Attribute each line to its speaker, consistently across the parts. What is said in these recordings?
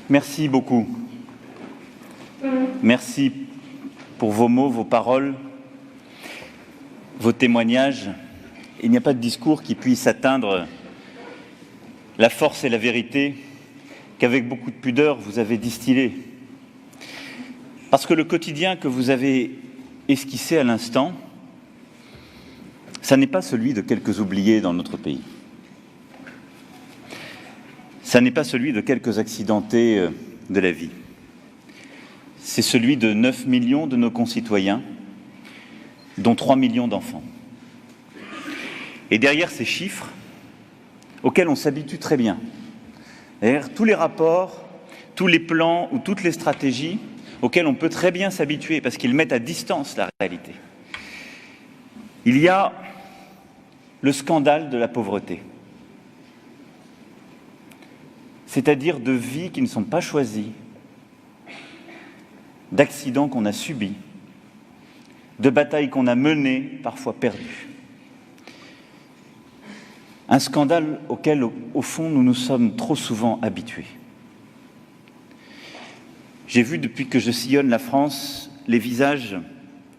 Speaker 1: Merci beaucoup. Merci pour vos mots, vos paroles, vos témoignages. Il n'y a pas de discours qui puisse atteindre la force et la vérité qu'avec beaucoup de pudeur vous avez distillé. Parce que le quotidien que vous avez esquissé à l'instant, ça n'est pas celui de quelques oubliés dans notre pays. Ça n'est pas celui de quelques accidentés de la vie. C'est celui de 9 millions de nos concitoyens, dont 3 millions d'enfants. Et derrière ces chiffres, auxquels on s'habitue très bien, derrière tous les rapports, tous les plans ou toutes les stratégies auxquels on peut très bien s'habituer parce qu'ils mettent à distance la réalité, il y a le scandale de la pauvreté. C'est-à-dire de vies qui ne sont pas choisies, d'accidents qu'on a subis, de batailles qu'on a menées, parfois perdues. Un scandale auquel, au fond, nous nous sommes trop souvent habitués. J'ai vu, depuis que je sillonne la France, les visages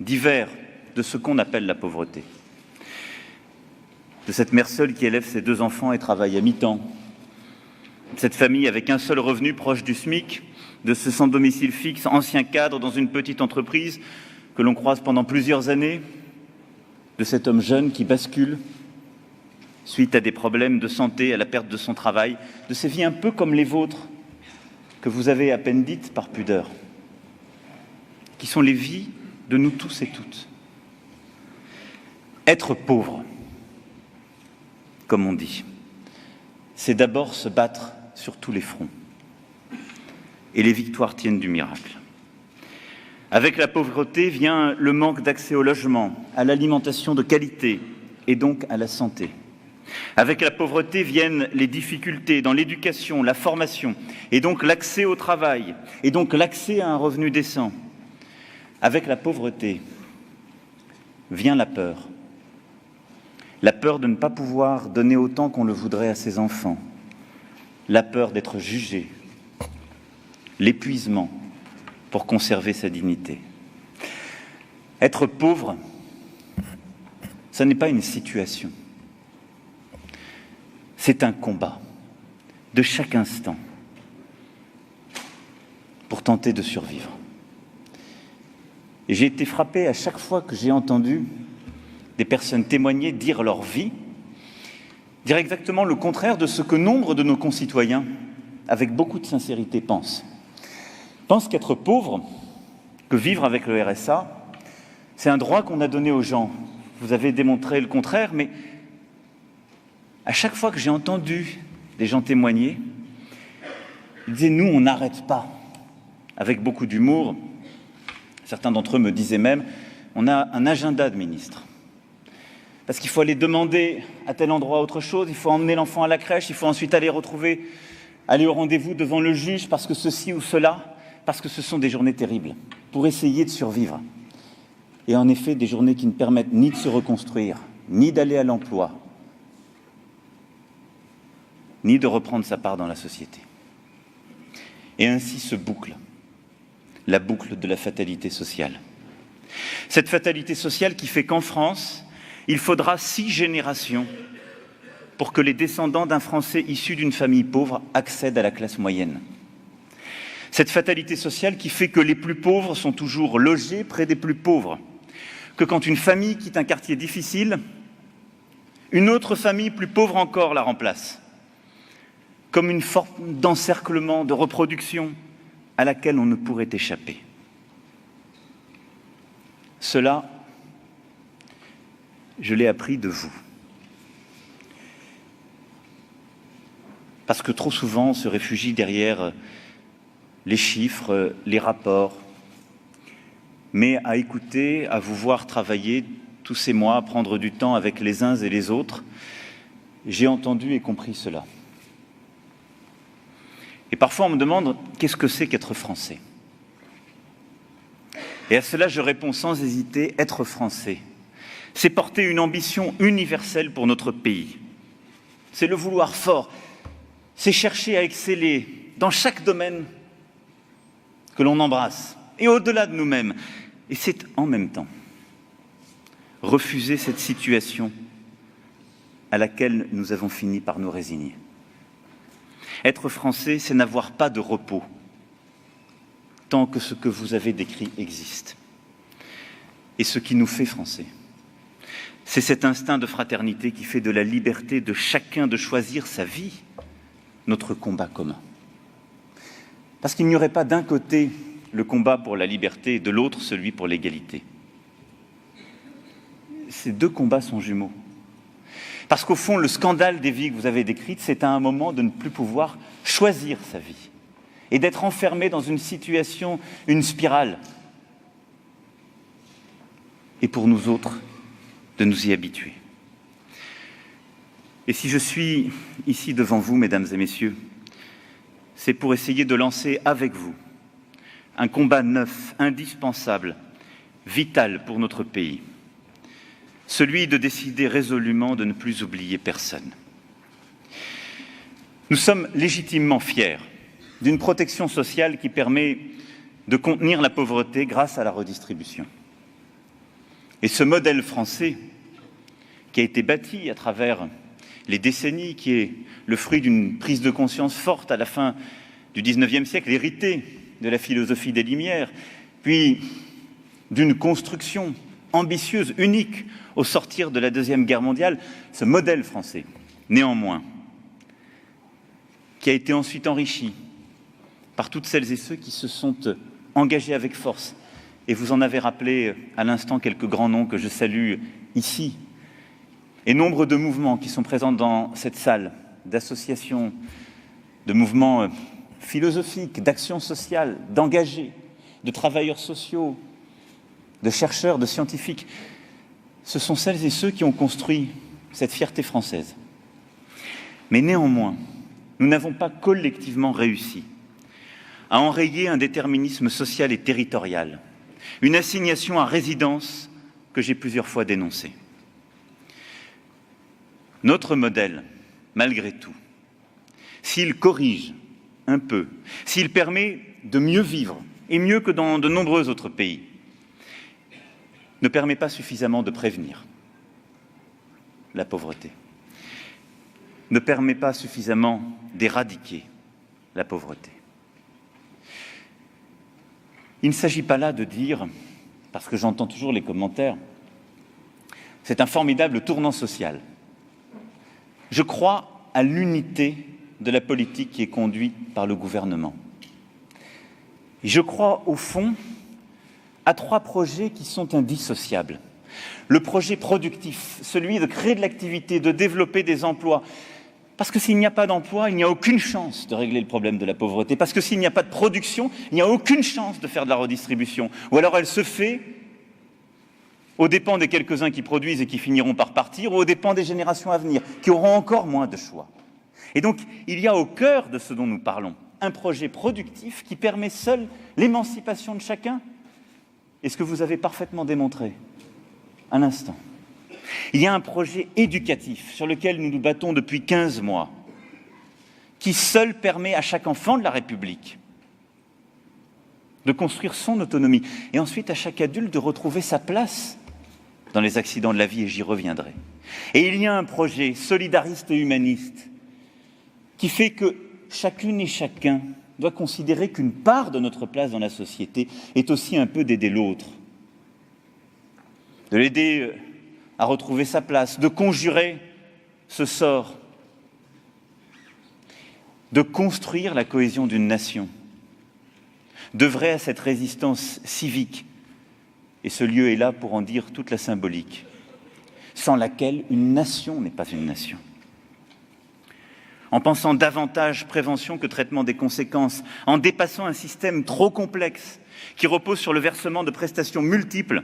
Speaker 1: divers de ce qu'on appelle la pauvreté. De cette mère seule qui élève ses 2 enfants et travaille à mi-temps, cette famille avec un seul revenu proche du SMIC, de ce sans domicile fixe, ancien cadre dans une petite entreprise que l'on croise pendant plusieurs années, de cet homme jeune qui bascule suite à des problèmes de santé, à la perte de son travail, de ces vies un peu comme les vôtres, que vous avez à peine dites par pudeur, qui sont les vies de nous tous et toutes. Être pauvre, comme on dit, c'est d'abord se battre sur tous les fronts. Et les victoires tiennent du miracle. Avec la pauvreté vient le manque d'accès au logement, à l'alimentation de qualité et donc à la santé. Avec la pauvreté viennent les difficultés dans l'éducation, la formation et donc l'accès au travail et donc l'accès à un revenu décent. Avec la pauvreté vient la peur. La peur de ne pas pouvoir donner autant qu'on le voudrait à ses enfants. La peur d'être jugé. L'épuisement pour conserver sa dignité. Être pauvre, ça n'est pas une situation. C'est un combat de chaque instant pour tenter de survivre. Et j'ai été frappé à chaque fois que j'ai entendu des personnes témoigner, dire leur vie, dire exactement le contraire de ce que nombre de nos concitoyens, avec beaucoup de sincérité, pensent qu'être pauvre, que vivre avec le RSA, c'est un droit qu'on a donné aux gens. Vous avez démontré le contraire, mais à chaque fois que j'ai entendu des gens témoigner, ils disaient « nous, on n'arrête pas ». Avec beaucoup d'humour, certains d'entre eux me disaient même « on a un agenda de ministre ». Parce qu'il faut aller demander à tel endroit autre chose, il faut emmener l'enfant à la crèche, il faut ensuite aller au rendez-vous devant le juge parce que ceci ou cela, parce que ce sont des journées terribles, pour essayer de survivre. Et en effet, des journées qui ne permettent ni de se reconstruire, ni d'aller à l'emploi, ni de reprendre sa part dans la société. Et ainsi se boucle la boucle de la fatalité sociale. Cette fatalité sociale qui fait qu'en France, il faudra 6 générations pour que les descendants d'un Français issu d'une famille pauvre accèdent à la classe moyenne. Cette fatalité sociale qui fait que les plus pauvres sont toujours logés près des plus pauvres, que quand une famille quitte un quartier difficile, une autre famille plus pauvre encore la remplace, comme une forme d'encerclement, de reproduction à laquelle on ne pourrait échapper. Cela, je l'ai appris de vous. Parce que trop souvent, on se réfugie derrière les chiffres, les rapports, mais à écouter, à vous voir travailler tous ces mois, à prendre du temps avec les uns et les autres, j'ai entendu et compris cela. Et parfois, on me demande « qu'est-ce que c'est qu'être français ?» Et à cela, je réponds sans hésiter « être français ». C'est porter une ambition universelle pour notre pays. C'est le vouloir fort, c'est chercher à exceller dans chaque domaine que l'on embrasse, et au-delà de nous-mêmes. Et c'est en même temps refuser cette situation à laquelle nous avons fini par nous résigner. Être français, c'est n'avoir pas de repos tant que ce que vous avez décrit existe. Et ce qui nous fait français, c'est cet instinct de fraternité qui fait de la liberté de chacun de choisir sa vie notre combat commun. Parce qu'il n'y aurait pas d'un côté le combat pour la liberté et de l'autre celui pour l'égalité. Ces deux combats sont jumeaux. Parce qu'au fond, le scandale des vies que vous avez décrites, c'est à un moment de ne plus pouvoir choisir sa vie et d'être enfermé dans une situation, une spirale. Et pour nous autres, de nous y habituer. Et si je suis ici devant vous, mesdames et messieurs, c'est pour essayer de lancer avec vous un combat neuf, indispensable, vital pour notre pays. Celui de décider résolument de ne plus oublier personne. Nous sommes légitimement fiers d'une protection sociale qui permet de contenir la pauvreté grâce à la redistribution. Et ce modèle français, qui a été bâti à travers les décennies, qui est le fruit d'une prise de conscience forte à la fin du XIXe siècle, hérité de la philosophie des Lumières, puis d'une construction ambitieuse, unique, au sortir de la Deuxième Guerre mondiale, ce modèle français, néanmoins, qui a été ensuite enrichi par toutes celles et ceux qui se sont engagés avec force. Et vous en avez rappelé à l'instant quelques grands noms que je salue ici. Et nombre de mouvements qui sont présents dans cette salle, d'associations, de mouvements philosophiques, d'action sociale, d'engagés, de travailleurs sociaux, de chercheurs, de scientifiques. Ce sont celles et ceux qui ont construit cette fierté française. Mais néanmoins, nous n'avons pas collectivement réussi à enrayer un déterminisme social et territorial, une assignation à résidence que j'ai plusieurs fois dénoncée. Notre modèle, malgré tout, s'il corrige un peu, s'il permet de mieux vivre, et mieux que dans de nombreux autres pays, ne permet pas suffisamment de prévenir la pauvreté, ne permet pas suffisamment d'éradiquer la pauvreté. Il ne s'agit pas là de dire, parce que j'entends toujours les commentaires, c'est un formidable tournant social. Je crois à l'unité de la politique qui est conduite par le gouvernement. Et je crois, au fond, à trois projets qui sont indissociables. Le projet productif, celui de créer de l'activité, de développer des emplois. Parce que s'il n'y a pas d'emploi, il n'y a aucune chance de régler le problème de la pauvreté. Parce que s'il n'y a pas de production, il n'y a aucune chance de faire de la redistribution. Ou alors elle se fait aux dépens des quelques-uns qui produisent et qui finiront par partir, ou aux dépens des générations à venir, qui auront encore moins de choix. Et donc, il y a au cœur de ce dont nous parlons un projet productif qui permet seul l'émancipation de chacun. Et ce que vous avez parfaitement démontré à l'instant. Il y a un projet éducatif sur lequel nous nous battons depuis 15 mois, qui seul permet à chaque enfant de la République de construire son autonomie, et ensuite à chaque adulte de retrouver sa place dans les accidents de la vie, et j'y reviendrai. Et il y a un projet solidariste et humaniste qui fait que chacune et chacun doit considérer qu'une part de notre place dans la société est aussi un peu d'aider l'autre, de l'aider à retrouver sa place, de conjurer ce sort, de construire la cohésion d'une nation, d'œuvrer à cette résistance civique. Et ce lieu est là pour en dire toute la symbolique, sans laquelle une nation n'est pas une nation. En pensant davantage prévention que traitement des conséquences, en dépassant un système trop complexe qui repose sur le versement de prestations multiples,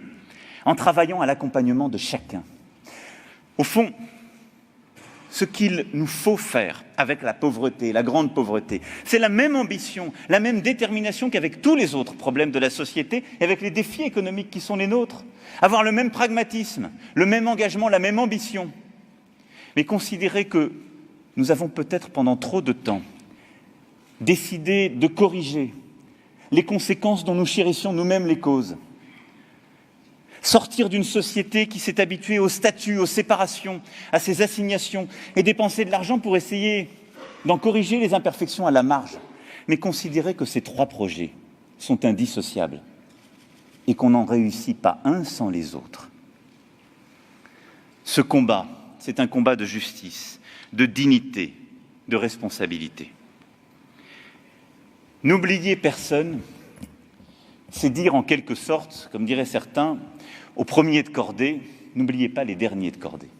Speaker 1: en travaillant à l'accompagnement de chacun. Au fond, ce qu'il nous faut faire avec la pauvreté, la grande pauvreté, c'est la même ambition, la même détermination qu'avec tous les autres problèmes de la société et avec les défis économiques qui sont les nôtres. Avoir le même pragmatisme, le même engagement, la même ambition. Mais considérer que nous avons peut-être pendant trop de temps décider de corriger les conséquences dont nous chérissions nous-mêmes les causes. Sortir d'une société qui s'est habituée au statut, aux séparations, à ces assignations, et dépenser de l'argent pour essayer d'en corriger les imperfections à la marge, mais considérer que ces 3 projets sont indissociables et qu'on n'en réussit pas un sans les autres. Ce combat, c'est un combat de justice, de dignité, de responsabilité. N'oublier personne, c'est dire en quelque sorte, comme diraient certains, aux premiers de cordée, n'oubliez pas les derniers de cordée.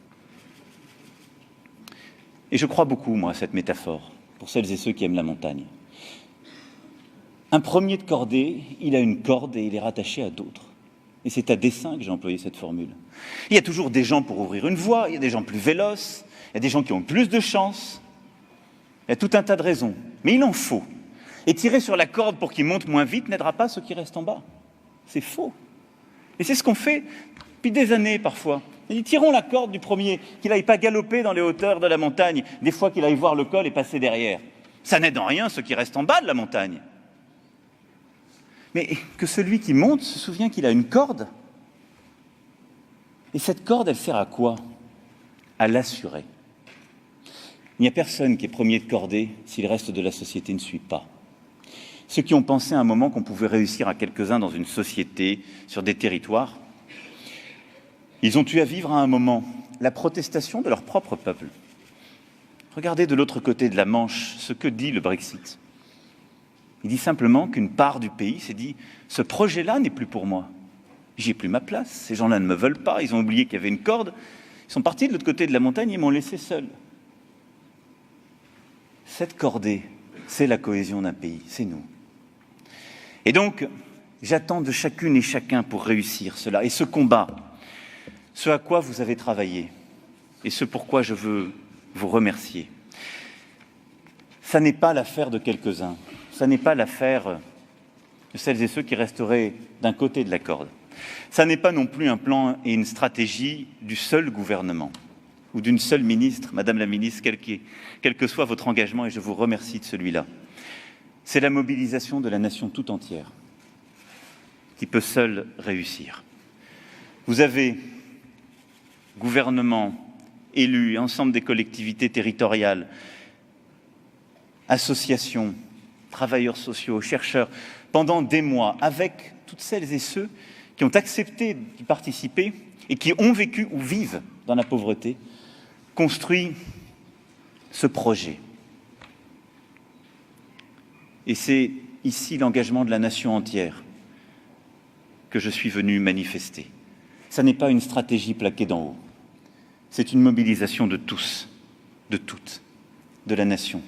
Speaker 1: Et je crois beaucoup, moi, à cette métaphore, pour celles et ceux qui aiment la montagne. Un premier de cordée, il a une corde et il est rattaché à d'autres. Et c'est à dessein que j'ai employé cette formule. Il y a toujours des gens pour ouvrir une voie, il y a des gens plus véloces, il y a des gens qui ont plus de chance, il y a tout un tas de raisons. Mais il en faut. Et tirer sur la corde pour qu'il monte moins vite n'aidera pas ceux qui restent en bas. C'est faux. Et c'est ce qu'on fait depuis des années parfois. Et tirons la corde du premier, qu'il n'aille pas galoper dans les hauteurs de la montagne, des fois qu'il aille voir le col et passer derrière. Ça n'aide en rien ceux qui restent en bas de la montagne. Mais que celui qui monte se souvient qu'il a une corde. Et cette corde, elle sert à quoi? À l'assurer. Il n'y a personne qui est premier de cordée si le reste de la société ne suit pas. Ceux qui ont pensé à un moment qu'on pouvait réussir à quelques-uns dans une société, sur des territoires, ils ont eu à vivre à un moment la protestation de leur propre peuple. Regardez de l'autre côté de la Manche ce que dit le Brexit. Il dit simplement qu'une part du pays s'est dit « ce projet-là n'est plus pour moi, j'y ai plus ma place, ces gens-là ne me veulent pas, ils ont oublié qu'il y avait une corde, ils sont partis de l'autre côté de la montagne, ils m'ont laissé seul. » Cette cordée, c'est la cohésion d'un pays, c'est nous. Et donc, j'attends de chacune et chacun pour réussir cela. Et ce combat, ce à quoi vous avez travaillé, et ce pourquoi je veux vous remercier, ça n'est pas l'affaire de quelques-uns, ça n'est pas l'affaire de celles et ceux qui resteraient d'un côté de la corde. Ça n'est pas non plus un plan et une stratégie du seul gouvernement ou d'une seule ministre, Madame la ministre, quel que soit votre engagement, et je vous remercie de celui-là. C'est la mobilisation de la nation tout entière qui peut seule réussir. Vous avez, gouvernement, élus, ensemble des collectivités territoriales, associations, travailleurs sociaux, chercheurs, pendant des mois, avec toutes celles et ceux qui ont accepté d'y participer et qui ont vécu ou vivent dans la pauvreté, construit ce projet. Et c'est ici l'engagement de la nation entière que je suis venu manifester. Ça n'est pas une stratégie plaquée d'en haut. C'est une mobilisation de tous, de toutes, de la nation,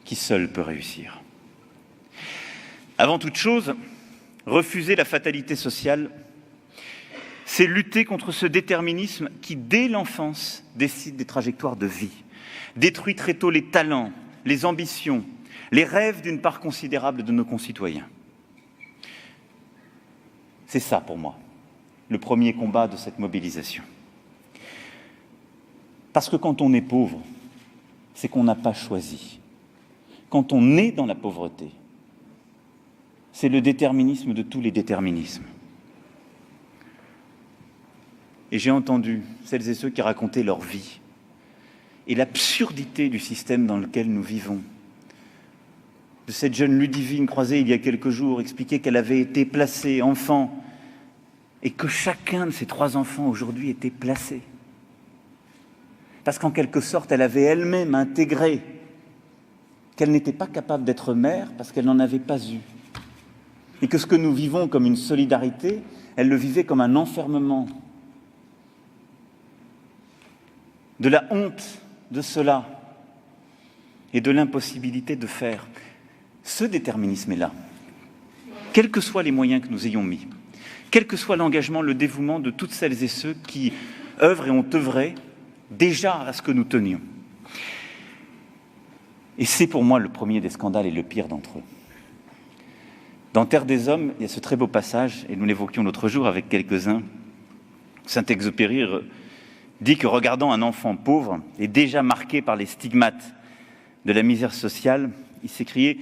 Speaker 1: qui seule peut réussir. Avant toute chose, refuser la fatalité sociale, c'est lutter contre ce déterminisme qui, dès l'enfance, décide des trajectoires de vie, détruit très tôt les talents, les ambitions, les rêves d'une part considérable de nos concitoyens. C'est ça, pour moi, le premier combat de cette mobilisation. Parce que quand on est pauvre, c'est qu'on n'a pas choisi. Quand on est dans la pauvreté, c'est le déterminisme de tous les déterminismes. Et j'ai entendu celles et ceux qui racontaient leur vie et l'absurdité du système dans lequel nous vivons. De cette jeune Ludivine croisée il y a quelques jours, expliquer qu'elle avait été placée enfant et que chacun de ces 3 enfants aujourd'hui était placé. Parce qu'en quelque sorte, elle avait elle-même intégré qu'elle n'était pas capable d'être mère parce qu'elle n'en avait pas eu. Et que ce que nous vivons comme une solidarité, elle le vivait comme un enfermement. De la honte de cela et de l'impossibilité de faire. Ce déterminisme est là. Quels que soient les moyens que nous ayons mis, quel que soit l'engagement, le dévouement de toutes celles et ceux qui œuvrent et ont œuvré déjà à ce que nous tenions. Et c'est pour moi le premier des scandales et le pire d'entre eux. Dans Terre des Hommes, il y a ce très beau passage, et nous l'évoquions l'autre jour avec quelques-uns. Saint-Exupéry dit que regardant un enfant pauvre et déjà marqué par les stigmates de la misère sociale, il s'écriait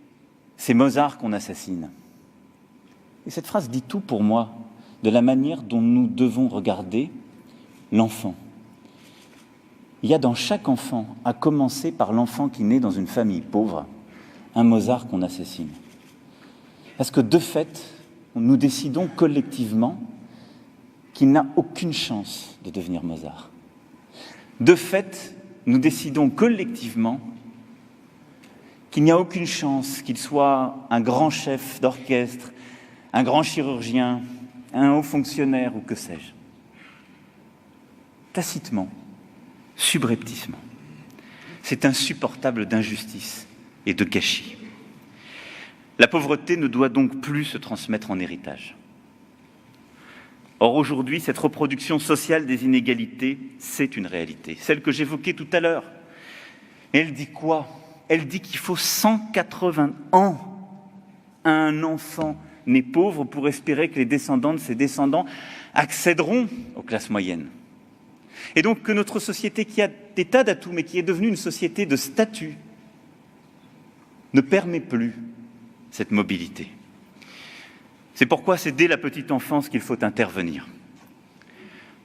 Speaker 1: « C'est Mozart qu'on assassine ». Et cette phrase dit tout pour moi de la manière dont nous devons regarder l'enfant. Il y a dans chaque enfant, à commencer par l'enfant qui naît dans une famille pauvre, un Mozart qu'on assassine. Parce que de fait, nous décidons collectivement qu'il n'a aucune chance de devenir Mozart. De fait, nous décidons collectivement qu'il n'y a aucune chance qu'il soit un grand chef d'orchestre, un grand chirurgien, un haut fonctionnaire ou que sais-je. Tacitement, subrepticement. C'est insupportable d'injustice et de gâchis. La pauvreté ne doit donc plus se transmettre en héritage. Or, aujourd'hui, cette reproduction sociale des inégalités, c'est une réalité, celle que j'évoquais tout à l'heure. Et elle dit quoi ? Elle dit qu'il faut 180 ans à un enfant né pauvre pour espérer que les descendants de ses descendants accéderont aux classes moyennes. Et donc que notre société, qui a des tas d'atouts, mais qui est devenue une société de statut, ne permet plus cette mobilité. C'est pourquoi c'est dès la petite enfance qu'il faut intervenir.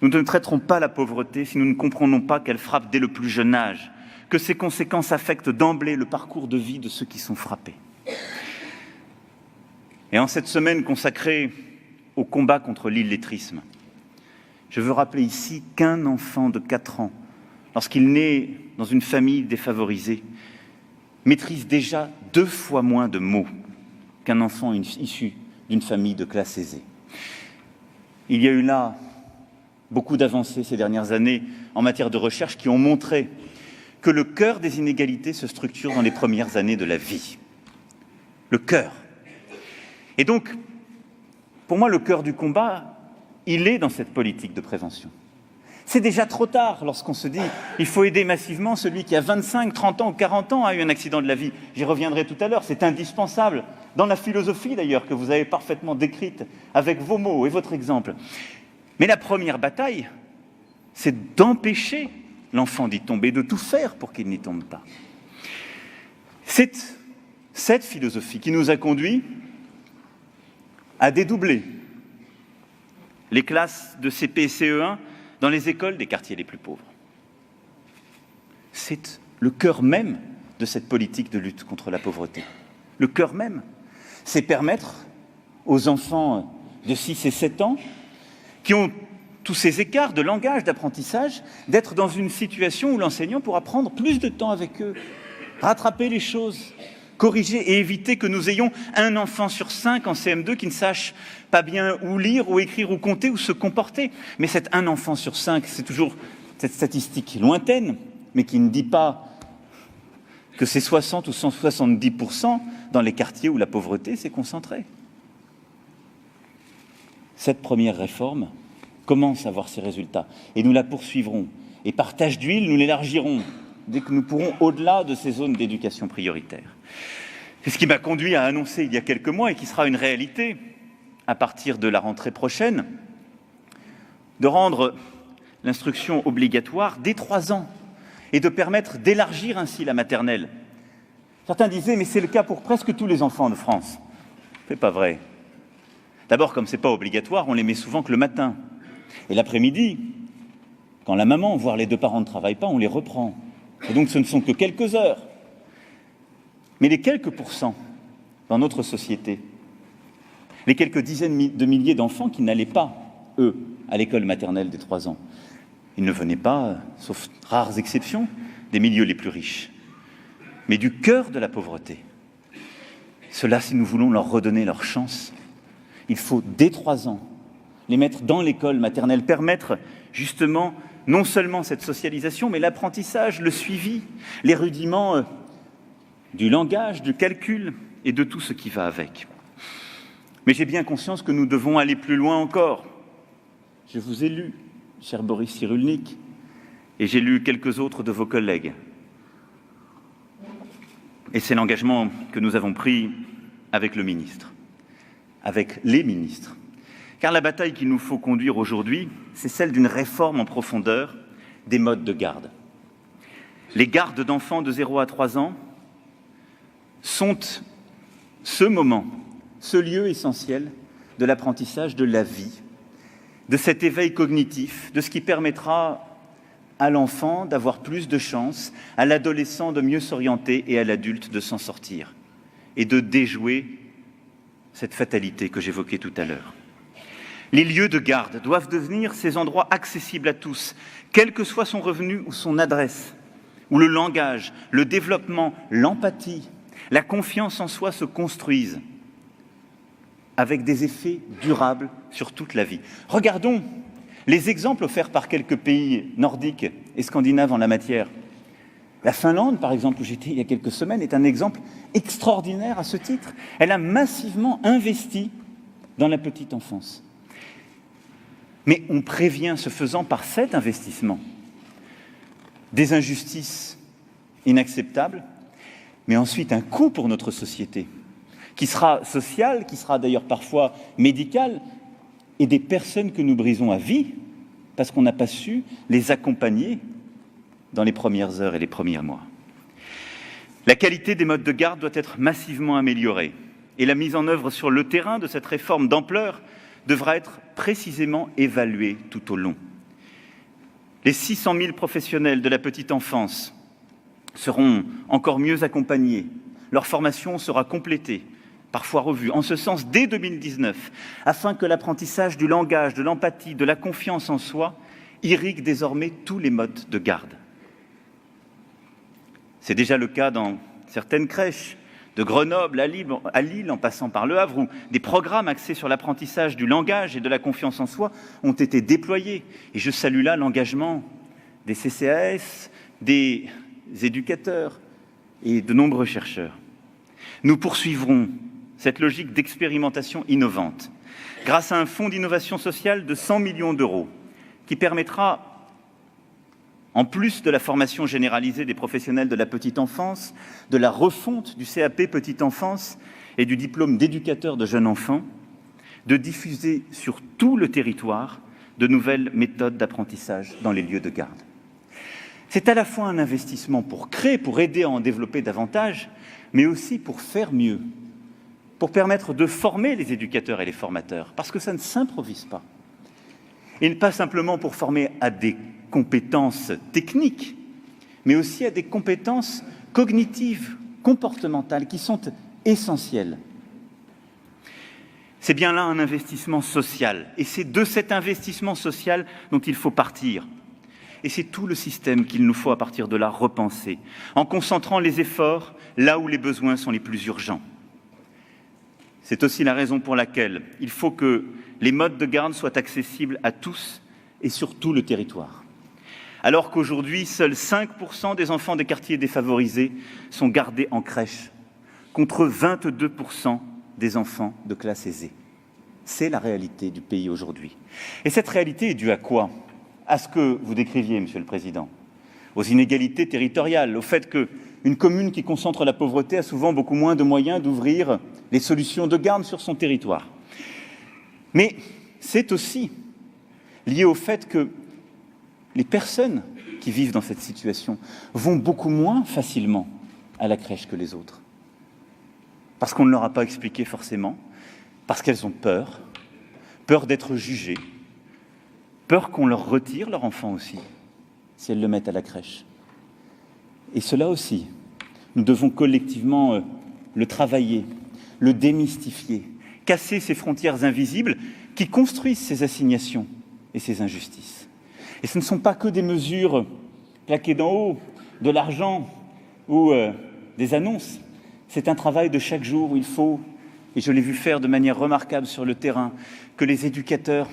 Speaker 1: Nous ne traiterons pas la pauvreté si nous ne comprenons pas qu'elle frappe dès le plus jeune âge, que ses conséquences affectent d'emblée le parcours de vie de ceux qui sont frappés. Et en cette semaine consacrée au combat contre l'illettrisme, je veux rappeler ici qu'un enfant de 4 ans, lorsqu'il naît dans une famille défavorisée, maîtrise déjà 2 fois moins de mots qu'un enfant issu d'une famille de classe aisée. Il y a eu là beaucoup d'avancées ces dernières années en matière de recherche qui ont montré que le cœur des inégalités se structure dans les premières années de la vie. Le cœur. Et donc, pour moi, le cœur du combat, il est dans cette politique de prévention. C'est déjà trop tard lorsqu'on se dit il faut aider massivement celui qui a 25, 30 ans ou 40 ans a eu un accident de la vie. J'y reviendrai tout à l'heure, c'est indispensable, dans la philosophie d'ailleurs, que vous avez parfaitement décrite avec vos mots et votre exemple. Mais la première bataille, c'est d'empêcher l'enfant d'y tomber, de tout faire pour qu'il n'y tombe pas. C'est cette philosophie qui nous a conduits à dédoubler les classes de CP et CE1 dans les écoles des quartiers les plus pauvres. C'est le cœur même de cette politique de lutte contre la pauvreté. Le cœur même, c'est permettre aux enfants de 6 et 7 ans, qui ont tous ces écarts de langage, d'apprentissage, d'être dans une situation où l'enseignant pourra prendre plus de temps avec eux, rattraper les choses, corriger et éviter que nous ayons un enfant sur 5 en CM2 qui ne sache pas bien où lire, ou écrire, ou compter, ou se comporter. Mais cet un enfant sur 5, c'est toujours cette statistique lointaine, mais qui ne dit pas que c'est 60 ou 170% dans les quartiers où la pauvreté s'est concentrée. Cette première réforme commence à voir ses résultats, et nous la poursuivrons. Et par tâche d'huile, nous l'élargirons dès que nous pourrons au-delà de ces zones d'éducation prioritaire. C'est ce qui m'a conduit à annoncer il y a quelques mois, et qui sera une réalité à partir de la rentrée prochaine, de rendre l'instruction obligatoire dès 3 ans et de permettre d'élargir ainsi la maternelle. Certains disaient « mais c'est le cas pour presque tous les enfants de France ». C'est pas vrai. D'abord, comme c'est pas obligatoire, on les met souvent que le matin. Et l'après-midi, quand la maman, voire les 2 parents ne travaillent pas, on les reprend. Et donc ce ne sont que quelques heures. Mais les quelques pourcents dans notre société, les quelques dizaines de milliers d'enfants qui n'allaient pas, eux, à l'école maternelle des 3 ans, ils ne venaient pas, sauf rares exceptions, des milieux les plus riches, mais du cœur de la pauvreté. Cela, si nous voulons leur redonner leur chance, il faut, dès 3 ans, les mettre dans l'école maternelle, permettre justement non seulement cette socialisation, mais l'apprentissage, le suivi, les rudiments du langage, du calcul et de tout ce qui va avec. Mais j'ai bien conscience que nous devons aller plus loin encore. Je vous ai lu, cher Boris Cyrulnik, et j'ai lu quelques autres de vos collègues. Et c'est l'engagement que nous avons pris avec le ministre, avec les ministres. Car la bataille qu'il nous faut conduire aujourd'hui, c'est celle d'une réforme en profondeur des modes de garde. Les gardes d'enfants de 0 à 3 ans sont ce moment, ce lieu essentiel de l'apprentissage de la vie, de cet éveil cognitif, de ce qui permettra à l'enfant d'avoir plus de chance, à l'adolescent de mieux s'orienter et à l'adulte de s'en sortir et de déjouer cette fatalité que j'évoquais tout à l'heure. Les lieux de garde doivent devenir ces endroits accessibles à tous, quel que soit son revenu ou son adresse, où le langage, le développement, l'empathie, la confiance en soi se construisent avec des effets durables sur toute la vie. Regardons les exemples offerts par quelques pays nordiques et scandinaves en la matière. La Finlande, par exemple, où j'étais il y a quelques semaines, est un exemple extraordinaire à ce titre. Elle a massivement investi dans la petite enfance. Mais on prévient, ce faisant, par cet investissement, des injustices inacceptables, mais ensuite un coût pour notre société, qui sera social, qui sera d'ailleurs parfois médical, et des personnes que nous brisons à vie, parce qu'on n'a pas su les accompagner dans les premières heures et les premiers mois. La qualité des modes de garde doit être massivement améliorée, et la mise en œuvre sur le terrain de cette réforme d'ampleur devra être précisément évaluée tout au long. Les 600 000 professionnels de la petite enfance seront encore mieux accompagnés, leur formation sera complétée, parfois revue, en ce sens dès 2019, afin que l'apprentissage du langage, de l'empathie, de la confiance en soi irrigue désormais tous les modes de garde. C'est déjà le cas dans certaines crèches, de Grenoble à Lille, en passant par Le Havre, où des programmes axés sur l'apprentissage du langage et de la confiance en soi ont été déployés. Et je salue là l'engagement des CCAS, des éducateurs et de nombreux chercheurs. Nous poursuivrons cette logique d'expérimentation innovante grâce à un fonds d'innovation sociale de 100 millions d'euros qui permettra, en plus de la formation généralisée des professionnels de la petite enfance, de la refonte du CAP petite enfance et du diplôme d'éducateur de jeunes enfants, de diffuser sur tout le territoire de nouvelles méthodes d'apprentissage dans les lieux de garde. C'est à la fois un investissement pour créer, pour aider à en développer davantage, mais aussi pour faire mieux, pour permettre de former les éducateurs et les formateurs, parce que ça ne s'improvise pas. Et pas simplement pour former à des compétences techniques, mais aussi à des compétences cognitives, comportementales, qui sont essentielles. C'est bien là un investissement social, et c'est de cet investissement social dont il faut partir. Et c'est tout le système qu'il nous faut à partir de là repenser, en concentrant les efforts là où les besoins sont les plus urgents. C'est aussi la raison pour laquelle il faut que les modes de garde soient accessibles à tous et sur tout le territoire. Alors qu'aujourd'hui, seuls 5% des enfants des quartiers défavorisés sont gardés en crèche, contre 22% des enfants de classe aisée. C'est la réalité du pays aujourd'hui. Et cette réalité est due à quoi ? À ce que vous décriviez, Monsieur le Président, aux inégalités territoriales, au fait qu'une commune qui concentre la pauvreté a souvent beaucoup moins de moyens d'ouvrir les solutions de garde sur son territoire. Mais c'est aussi lié au fait que les personnes qui vivent dans cette situation vont beaucoup moins facilement à la crèche que les autres. Parce qu'on ne leur a pas expliqué forcément, parce qu'elles ont peur, peur d'être jugées, peur qu'on leur retire leur enfant aussi, si elles le mettent à la crèche. Et cela aussi, nous devons collectivement le travailler, le démystifier, casser ces frontières invisibles qui construisent ces assignations et ces injustices. Et ce ne sont pas que des mesures claquées d'en haut, de l'argent ou des annonces. C'est un travail de chaque jour où il faut, et je l'ai vu faire de manière remarquable sur le terrain, que les éducateurs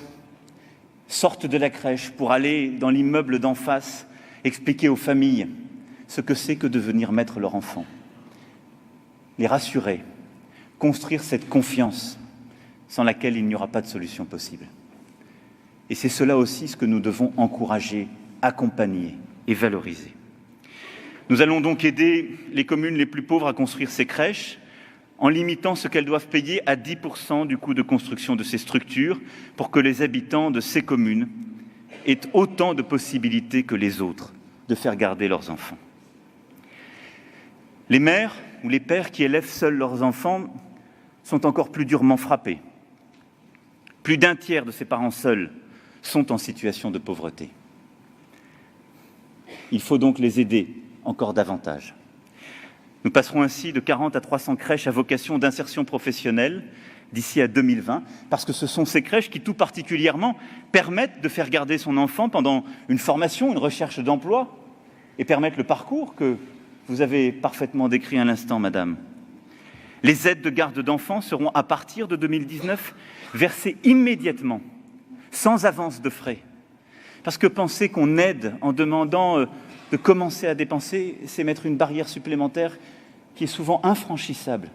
Speaker 1: sortent de la crèche pour aller dans l'immeuble d'en face, expliquer aux familles ce que c'est que de venir mettre leur enfant. Les rassurer, construire cette confiance sans laquelle il n'y aura pas de solution possible. Et c'est cela aussi ce que nous devons encourager, accompagner et valoriser. Nous allons donc aider les communes les plus pauvres à construire ces crèches en limitant ce qu'elles doivent payer à 10% du coût de construction de ces structures pour que les habitants de ces communes aient autant de possibilités que les autres de faire garder leurs enfants. Les maires ou les pères qui élèvent seuls leurs enfants sont encore plus durement frappés. Plus d'un tiers de ces parents seuls sont en situation de pauvreté. Il faut donc les aider encore davantage. Nous passerons ainsi de 40 à 300 crèches à vocation d'insertion professionnelle d'ici à 2020, parce que ce sont ces crèches qui, tout particulièrement, permettent de faire garder son enfant pendant une formation, une recherche d'emploi, et permettent le parcours que vous avez parfaitement décrit à l'instant, madame. Les aides de garde d'enfants seront, à partir de 2019, versées immédiatement, sans avance de frais. Parce que penser qu'on aide en demandant de commencer à dépenser, c'est mettre une barrière supplémentaire qui est souvent infranchissable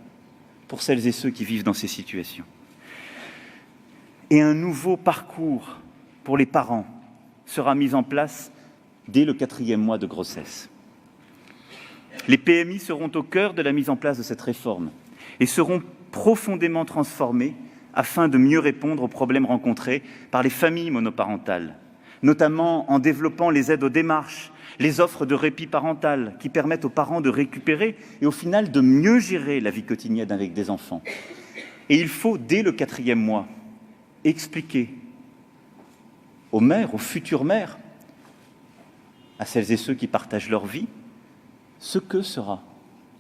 Speaker 1: pour celles et ceux qui vivent dans ces situations. Et un nouveau parcours pour les parents sera mis en place dès le 4e mois de grossesse. Les PMI seront au cœur de la mise en place de cette réforme et seront profondément transformés afin de mieux répondre aux problèmes rencontrés par les familles monoparentales, notamment en développant les aides aux démarches, les offres de répit parental qui permettent aux parents de récupérer et au final de mieux gérer la vie quotidienne avec des enfants. Et il faut, dès le 4e mois, expliquer aux mères, aux futures mères, à celles et ceux qui partagent leur vie, ce que sera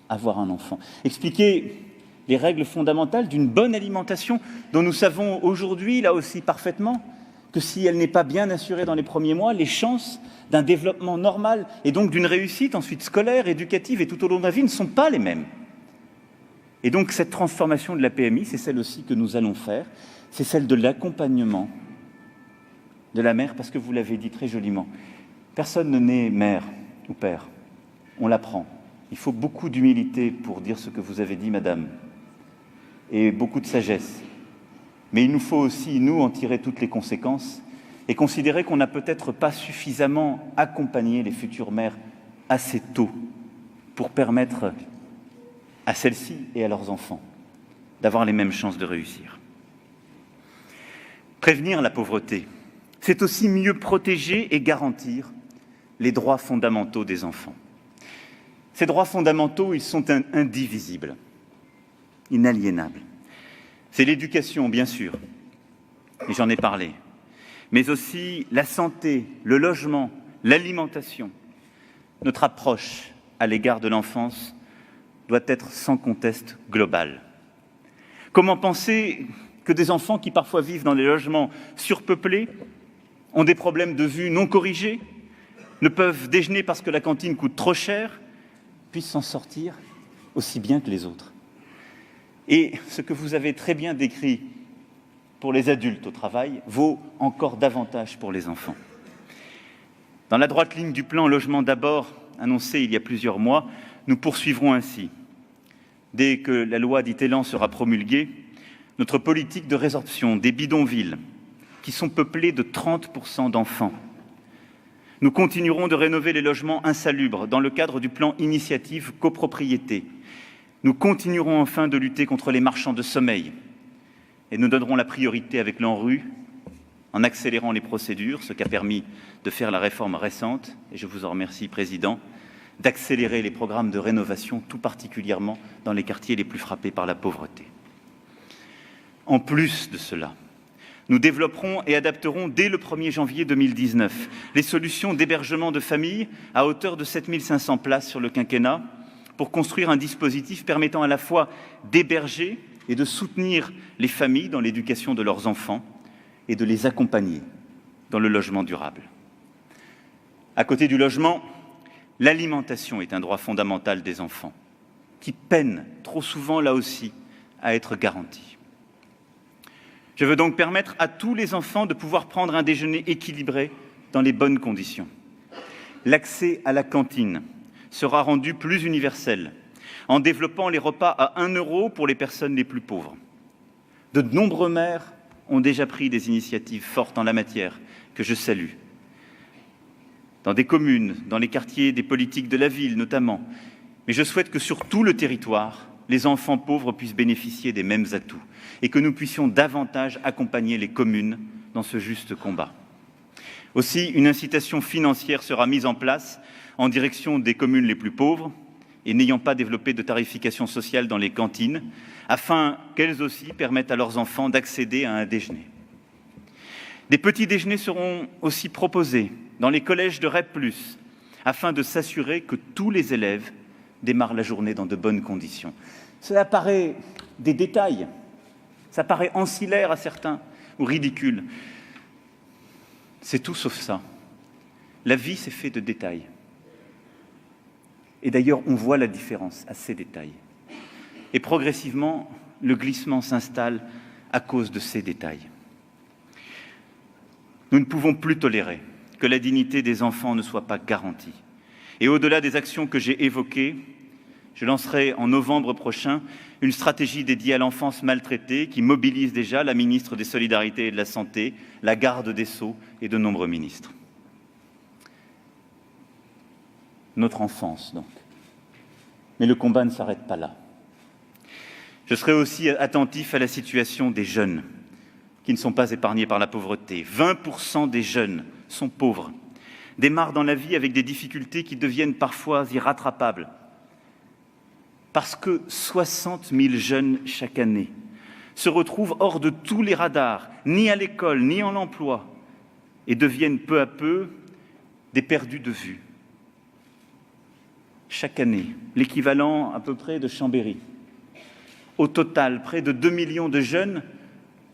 Speaker 1: avoir un enfant. Expliquer les règles fondamentales d'une bonne alimentation dont nous savons aujourd'hui, là aussi parfaitement, que si elle n'est pas bien assurée dans les premiers mois, les chances d'un développement normal et donc d'une réussite ensuite scolaire, éducative et tout au long de la vie ne sont pas les mêmes. Et donc cette transformation de la PMI, c'est celle aussi que nous allons faire, c'est celle de l'accompagnement de la mère, parce que vous l'avez dit très joliment, personne ne naît mère ou père, on l'apprend. Il faut beaucoup d'humilité pour dire ce que vous avez dit, madame, et beaucoup de sagesse. Mais il nous faut aussi, nous, en tirer toutes les conséquences et considérer qu'on n'a peut-être pas suffisamment accompagné les futures mères assez tôt pour permettre à celles-ci et à leurs enfants d'avoir les mêmes chances de réussir. Prévenir la pauvreté, c'est aussi mieux protéger et garantir les droits fondamentaux des enfants. Ces droits fondamentaux, ils sont indivisibles, inaliénables. C'est l'éducation, bien sûr, et j'en ai parlé, mais aussi la santé, le logement, l'alimentation. Notre approche à l'égard de l'enfance doit être sans conteste globale. Comment penser que des enfants qui parfois vivent dans des logements surpeuplés, ont des problèmes de vue non corrigés, ne peuvent déjeuner parce que la cantine coûte trop cher, puissent s'en sortir aussi bien que les autres? Et ce que vous avez très bien décrit pour les adultes au travail vaut encore davantage pour les enfants. Dans la droite ligne du plan Logement d'abord, annoncé il y a plusieurs mois, nous poursuivrons ainsi. Dès que la loi dite Élan sera promulguée, notre politique de résorption des bidonvilles, qui sont peuplés de 30% d'enfants. Nous continuerons de rénover les logements insalubres dans le cadre du plan Initiative Copropriété. Nous continuerons enfin de lutter contre les marchands de sommeil et nous donnerons la priorité avec l'ANRU en accélérant les procédures, ce qu'a permis de faire la réforme récente, et je vous en remercie, Président, d'accélérer les programmes de rénovation, tout particulièrement dans les quartiers les plus frappés par la pauvreté. En plus de cela, nous développerons et adapterons dès le 1er janvier 2019 les solutions d'hébergement de famille à hauteur de 7 500 places sur le quinquennat pour construire un dispositif permettant à la fois d'héberger et de soutenir les familles dans l'éducation de leurs enfants et de les accompagner dans le logement durable. À côté du logement, l'alimentation est un droit fondamental des enfants qui peine trop souvent, là aussi, à être garanti. Je veux donc permettre à tous les enfants de pouvoir prendre un déjeuner équilibré dans les bonnes conditions. L'accès à la cantine sera rendu plus universel en développant les repas à 1 € pour les personnes les plus pauvres. De nombreux maires ont déjà pris des initiatives fortes en la matière, que je salue. Dans des communes, dans les quartiers des politiques de la ville notamment. Mais je souhaite que sur tout le territoire, les enfants pauvres puissent bénéficier des mêmes atouts et que nous puissions davantage accompagner les communes dans ce juste combat. Aussi, une incitation financière sera mise en place en direction des communes les plus pauvres et n'ayant pas développé de tarification sociale dans les cantines, afin qu'elles aussi permettent à leurs enfants d'accéder à un déjeuner. Des petits déjeuners seront aussi proposés dans les collèges de REP+, afin de s'assurer que tous les élèves démarrent la journée dans de bonnes conditions. Cela paraît des détails, ça paraît ancillaire à certains ou ridicule. C'est tout sauf ça. La vie, c'est fait de détails. Et d'ailleurs, on voit la différence à ces détails. Et progressivement, le glissement s'installe à cause de ces détails. Nous ne pouvons plus tolérer que la dignité des enfants ne soit pas garantie. Et au-delà des actions que j'ai évoquées, je lancerai en novembre prochain une stratégie dédiée à l'enfance maltraitée qui mobilise déjà la ministre des Solidarités et de la Santé, la garde des Sceaux et de nombreux ministres. Notre enfance, donc. Mais le combat ne s'arrête pas là. Je serai aussi attentif à la situation des jeunes qui ne sont pas épargnés par la pauvreté. 20% des jeunes sont pauvres, démarrent dans la vie avec des difficultés qui deviennent parfois irrattrapables. Parce que 60 000 jeunes chaque année se retrouvent hors de tous les radars, ni à l'école, ni en emploi, et deviennent peu à peu des perdus de vue. Chaque année, l'équivalent à peu près de Chambéry. Au total, près de 2 millions de jeunes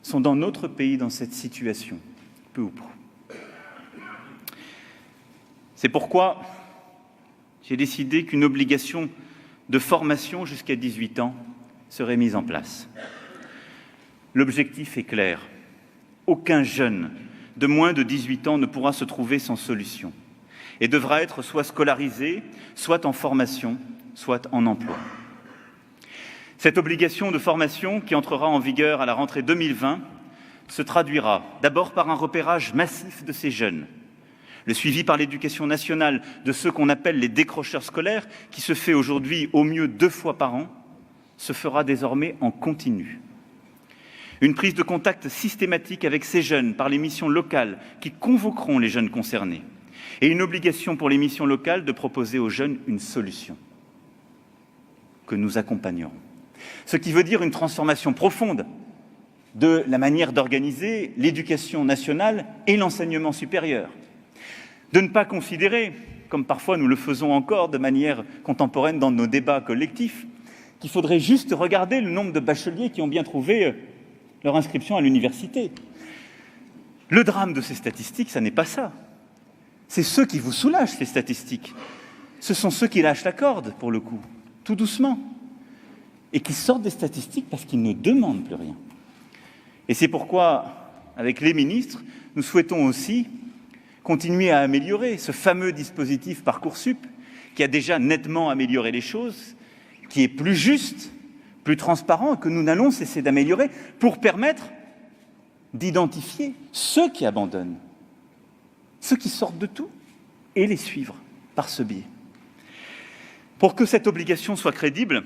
Speaker 1: sont dans notre pays dans cette situation, peu ou prou. C'est pourquoi j'ai décidé qu'une obligation de formation jusqu'à 18 ans serait mise en place. L'objectif est clair. Aucun jeune de moins de 18 ans ne pourra se trouver sans solution et devra être soit scolarisé, soit en formation, soit en emploi. Cette obligation de formation, qui entrera en vigueur à la rentrée 2020, se traduira d'abord par un repérage massif de ces jeunes, le suivi par l'Éducation nationale de ceux qu'on appelle les décrocheurs scolaires, qui se fait aujourd'hui au mieux 2 fois par an, se fera désormais en continu. Une prise de contact systématique avec ces jeunes par les missions locales qui convoqueront les jeunes concernés, et une obligation pour les missions locales de proposer aux jeunes une solution que nous accompagnerons. Ce qui veut dire une transformation profonde de la manière d'organiser l'éducation nationale et l'enseignement supérieur. De ne pas considérer, comme parfois nous le faisons encore de manière contemporaine dans nos débats collectifs, qu'il faudrait juste regarder le nombre de bacheliers qui ont bien trouvé leur inscription à l'université. Le drame de ces statistiques, ça n'est pas ça. C'est ceux qui vous soulagent, ces statistiques. Ce sont ceux qui lâchent la corde, pour le coup, tout doucement, et qui sortent des statistiques parce qu'ils ne demandent plus rien. Et c'est pourquoi, avec les ministres, nous souhaitons aussi continuer à améliorer ce fameux dispositif Parcoursup, qui a déjà nettement amélioré les choses, qui est plus juste, plus transparent, que nous n'allons cesser d'améliorer pour permettre d'identifier ceux qui abandonnent, ceux qui sortent de tout, et les suivre par ce biais. Pour que cette obligation soit crédible,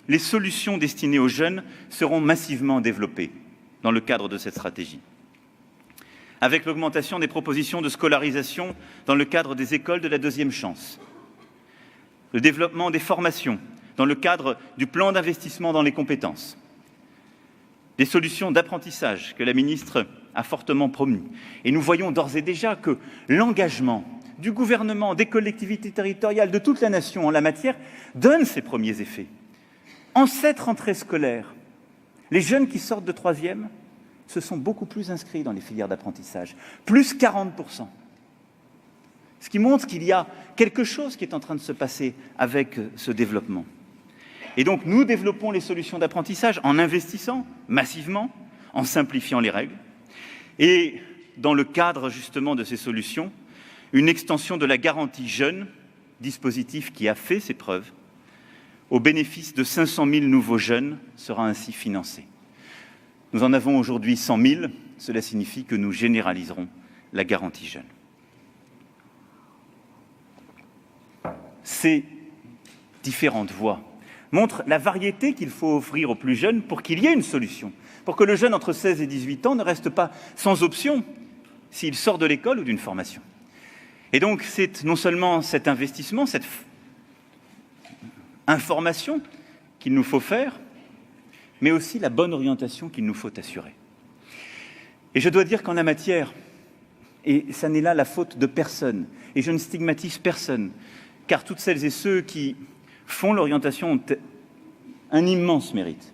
Speaker 1: les solutions destinées aux jeunes seront massivement développées dans le cadre de cette stratégie. Avec l'augmentation des propositions de scolarisation dans le cadre des écoles de la deuxième chance, le développement des formations dans le cadre du plan d'investissement dans les compétences, des solutions d'apprentissage que la ministre a fortement promues. Et nous voyons d'ores et déjà que l'engagement du gouvernement, des collectivités territoriales, de toute la nation en la matière, donne ses premiers effets. En cette rentrée scolaire, les jeunes qui sortent de troisième se sont beaucoup plus inscrits dans les filières d'apprentissage, plus 40%. Ce qui montre qu'il y a quelque chose qui est en train de se passer avec ce développement. Et donc, nous développons les solutions d'apprentissage en investissant massivement, en simplifiant les règles. Et dans le cadre, justement, de ces solutions, une extension de la garantie jeune, dispositif qui a fait ses preuves, au bénéfice de 500 000 nouveaux jeunes, sera ainsi financé. Nous en avons aujourd'hui 100 000, cela signifie que nous généraliserons la garantie jeune. Ces différentes voies montrent la variété qu'il faut offrir aux plus jeunes pour qu'il y ait une solution, pour que le jeune entre 16 et 18 ans ne reste pas sans option s'il sort de l'école ou d'une formation. Et donc, c'est non seulement cet investissement, cette information qu'il nous faut faire, mais aussi la bonne orientation qu'il nous faut assurer. Et je dois dire qu'en la matière, et ça n'est là la faute de personne, et je ne stigmatise personne, car toutes celles et ceux qui font l'orientation ont un immense mérite.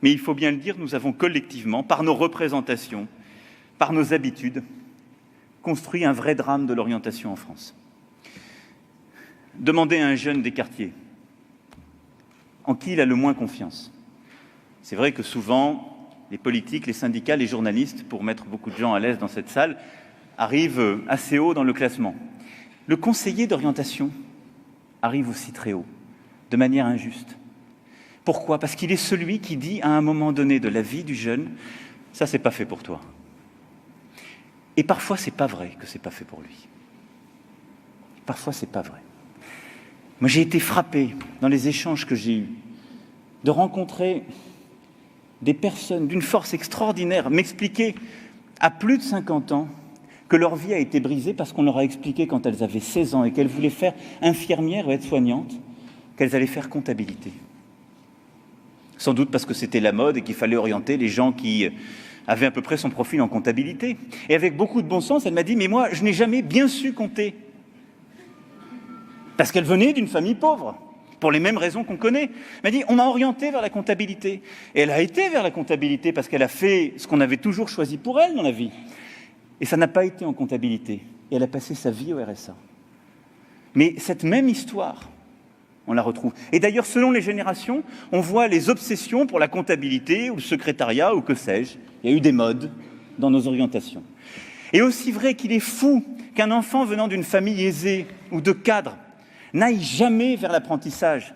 Speaker 1: Mais il faut bien le dire, nous avons collectivement, par nos représentations, par nos habitudes, construit un vrai drame de l'orientation en France. Demandez à un jeune des quartiers en qui il a le moins confiance. C'est vrai que souvent, les politiques, les syndicats, les journalistes, pour mettre beaucoup de gens à l'aise dans cette salle, arrivent assez haut dans le classement. Le conseiller d'orientation arrive aussi très haut, de manière injuste. Pourquoi ? Parce qu'il est celui qui dit à un moment donné de la vie du jeune « ça, c'est pas fait pour toi ». Et parfois, c'est pas vrai que c'est pas fait pour lui. Parfois, c'est pas vrai. Moi, j'ai été frappé, dans les échanges que j'ai eus, de rencontrer des personnes d'une force extraordinaire m'expliquer à plus de 50 ans que leur vie a été brisée parce qu'on leur a expliqué quand elles avaient 16 ans et qu'elles voulaient faire infirmière ou aide-soignante, qu'elles allaient faire comptabilité. Sans doute parce que c'était la mode et qu'il fallait orienter les gens qui avaient à peu près son profil en comptabilité. Et avec beaucoup de bon sens, elle m'a dit « mais moi, je n'ai jamais bien su compter ». Parce qu'elle venait d'une famille pauvre, pour les mêmes raisons qu'on connaît. Elle m'a dit, on m'a orientée vers la comptabilité. Et elle a été vers la comptabilité parce qu'elle a fait ce qu'on avait toujours choisi pour elle dans la vie. Et ça n'a pas été en comptabilité. Et elle a passé sa vie au RSA. Mais cette même histoire, on la retrouve. Et d'ailleurs, selon les générations, on voit les obsessions pour la comptabilité ou le secrétariat ou que sais-je. Il y a eu des modes dans nos orientations. Et aussi vrai qu'il est fou qu'un enfant venant d'une famille aisée ou de cadre n'aille jamais vers l'apprentissage.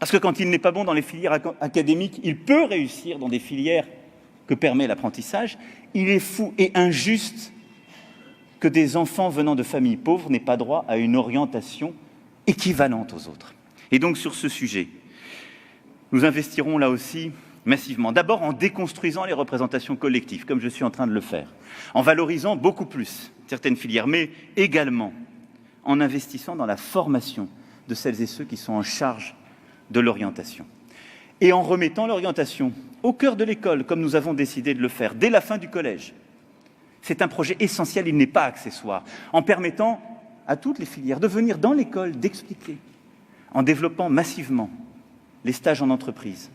Speaker 1: Parce que quand il n'est pas bon dans les filières académiques, il peut réussir dans des filières que permet l'apprentissage. Il est fou et injuste que des enfants venant de familles pauvres n'aient pas droit à une orientation équivalente aux autres. Et donc sur ce sujet, nous investirons là aussi massivement. D'abord en déconstruisant les représentations collectives, comme je suis en train de le faire, en valorisant beaucoup plus certaines filières, mais également en investissant dans la formation de celles et ceux qui sont en charge de l'orientation. Et en remettant l'orientation au cœur de l'école, comme nous avons décidé de le faire, dès la fin du collège. C'est un projet essentiel, il n'est pas accessoire, en permettant à toutes les filières de venir dans l'école, d'expliquer, en développant massivement les stages en entreprise,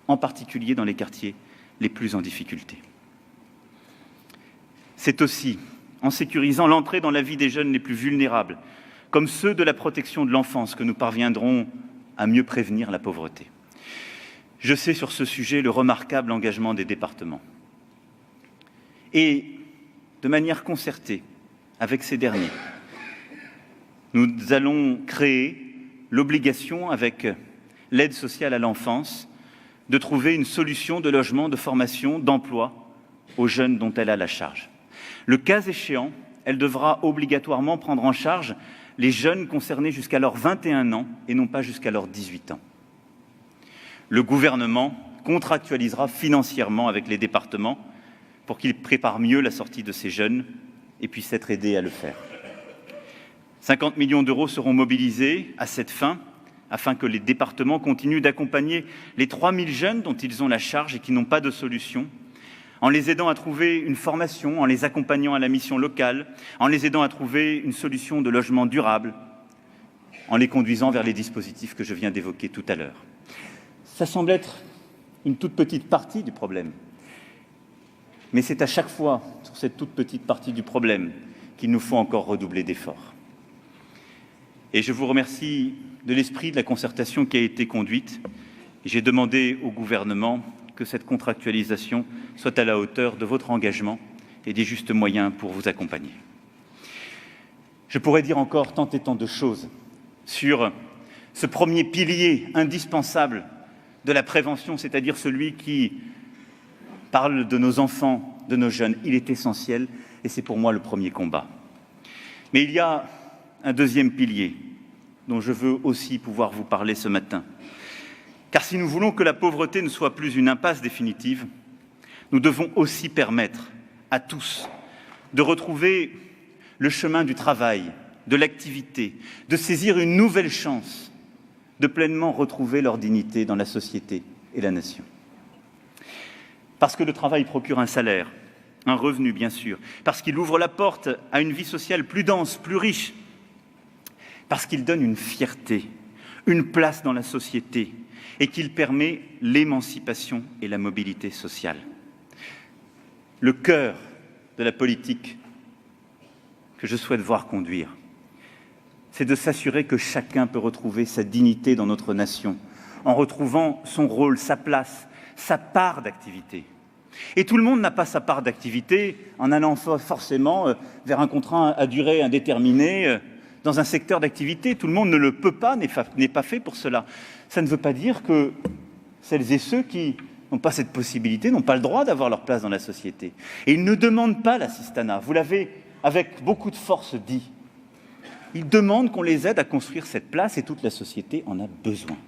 Speaker 1: en particulier dans les quartiers les plus en difficulté. C'est aussi en sécurisant l'entrée dans la vie des jeunes les plus vulnérables, comme ceux de la protection de l'enfance, que nous parviendrons à mieux prévenir la pauvreté. Je sais sur ce sujet le remarquable engagement des départements. Et de manière concertée avec ces derniers, nous allons créer l'obligation, avec l'aide sociale à l'enfance, de trouver une solution de logement, de formation, d'emploi aux jeunes dont elle a la charge. Le cas échéant, elle devra obligatoirement prendre en charge les jeunes concernés jusqu'à leurs 21 ans et non pas jusqu'à leurs 18 ans. Le gouvernement contractualisera financièrement avec les départements pour qu'ils préparent mieux la sortie de ces jeunes et puissent être aidés à le faire. 50 millions d'euros seront mobilisés à cette fin, afin que les départements continuent d'accompagner les 3000 jeunes dont ils ont la charge et qui n'ont pas de solution, en les aidant à trouver une formation, en les accompagnant à la mission locale, en les aidant à trouver une solution de logement durable, en les conduisant vers les dispositifs que je viens d'évoquer tout à l'heure. Ça semble être une toute petite partie du problème, mais c'est à chaque fois sur cette toute petite partie du problème qu'il nous faut encore redoubler d'efforts. Et je vous remercie de l'esprit de la concertation qui a été conduite. J'ai demandé au gouvernement que cette contractualisation soit à la hauteur de votre engagement et des justes moyens pour vous accompagner. Je pourrais dire encore tant et tant de choses sur ce premier pilier indispensable de la prévention, c'est-à-dire celui qui parle de nos enfants, de nos jeunes. Il est essentiel et c'est pour moi le premier combat. Mais il y a un deuxième pilier dont je veux aussi pouvoir vous parler ce matin. Car si nous voulons que la pauvreté ne soit plus une impasse définitive, nous devons aussi permettre à tous de retrouver le chemin du travail, de l'activité, de saisir une nouvelle chance, de pleinement retrouver leur dignité dans la société et la nation. Parce que le travail procure un salaire, un revenu bien sûr, parce qu'il ouvre la porte à une vie sociale plus dense, plus riche, parce qu'il donne une fierté, une place dans la société et qu'il permet l'émancipation et la mobilité sociale. Le cœur de la politique que je souhaite voir conduire, c'est de s'assurer que chacun peut retrouver sa dignité dans notre nation, en retrouvant son rôle, sa place, sa part d'activité. Et tout le monde n'a pas sa part d'activité en allant forcément vers un contrat à durée indéterminée dans un secteur d'activité. Tout le monde ne le peut pas, n'est pas fait pour cela. Ça ne veut pas dire que celles et ceux qui n'ont pas cette possibilité n'ont pas le droit d'avoir leur place dans la société. Et ils ne demandent pas l'assistanat. Vous l'avez, avec beaucoup de force, dit. Ils demandent qu'on les aide à construire cette place et toute la société en a besoin.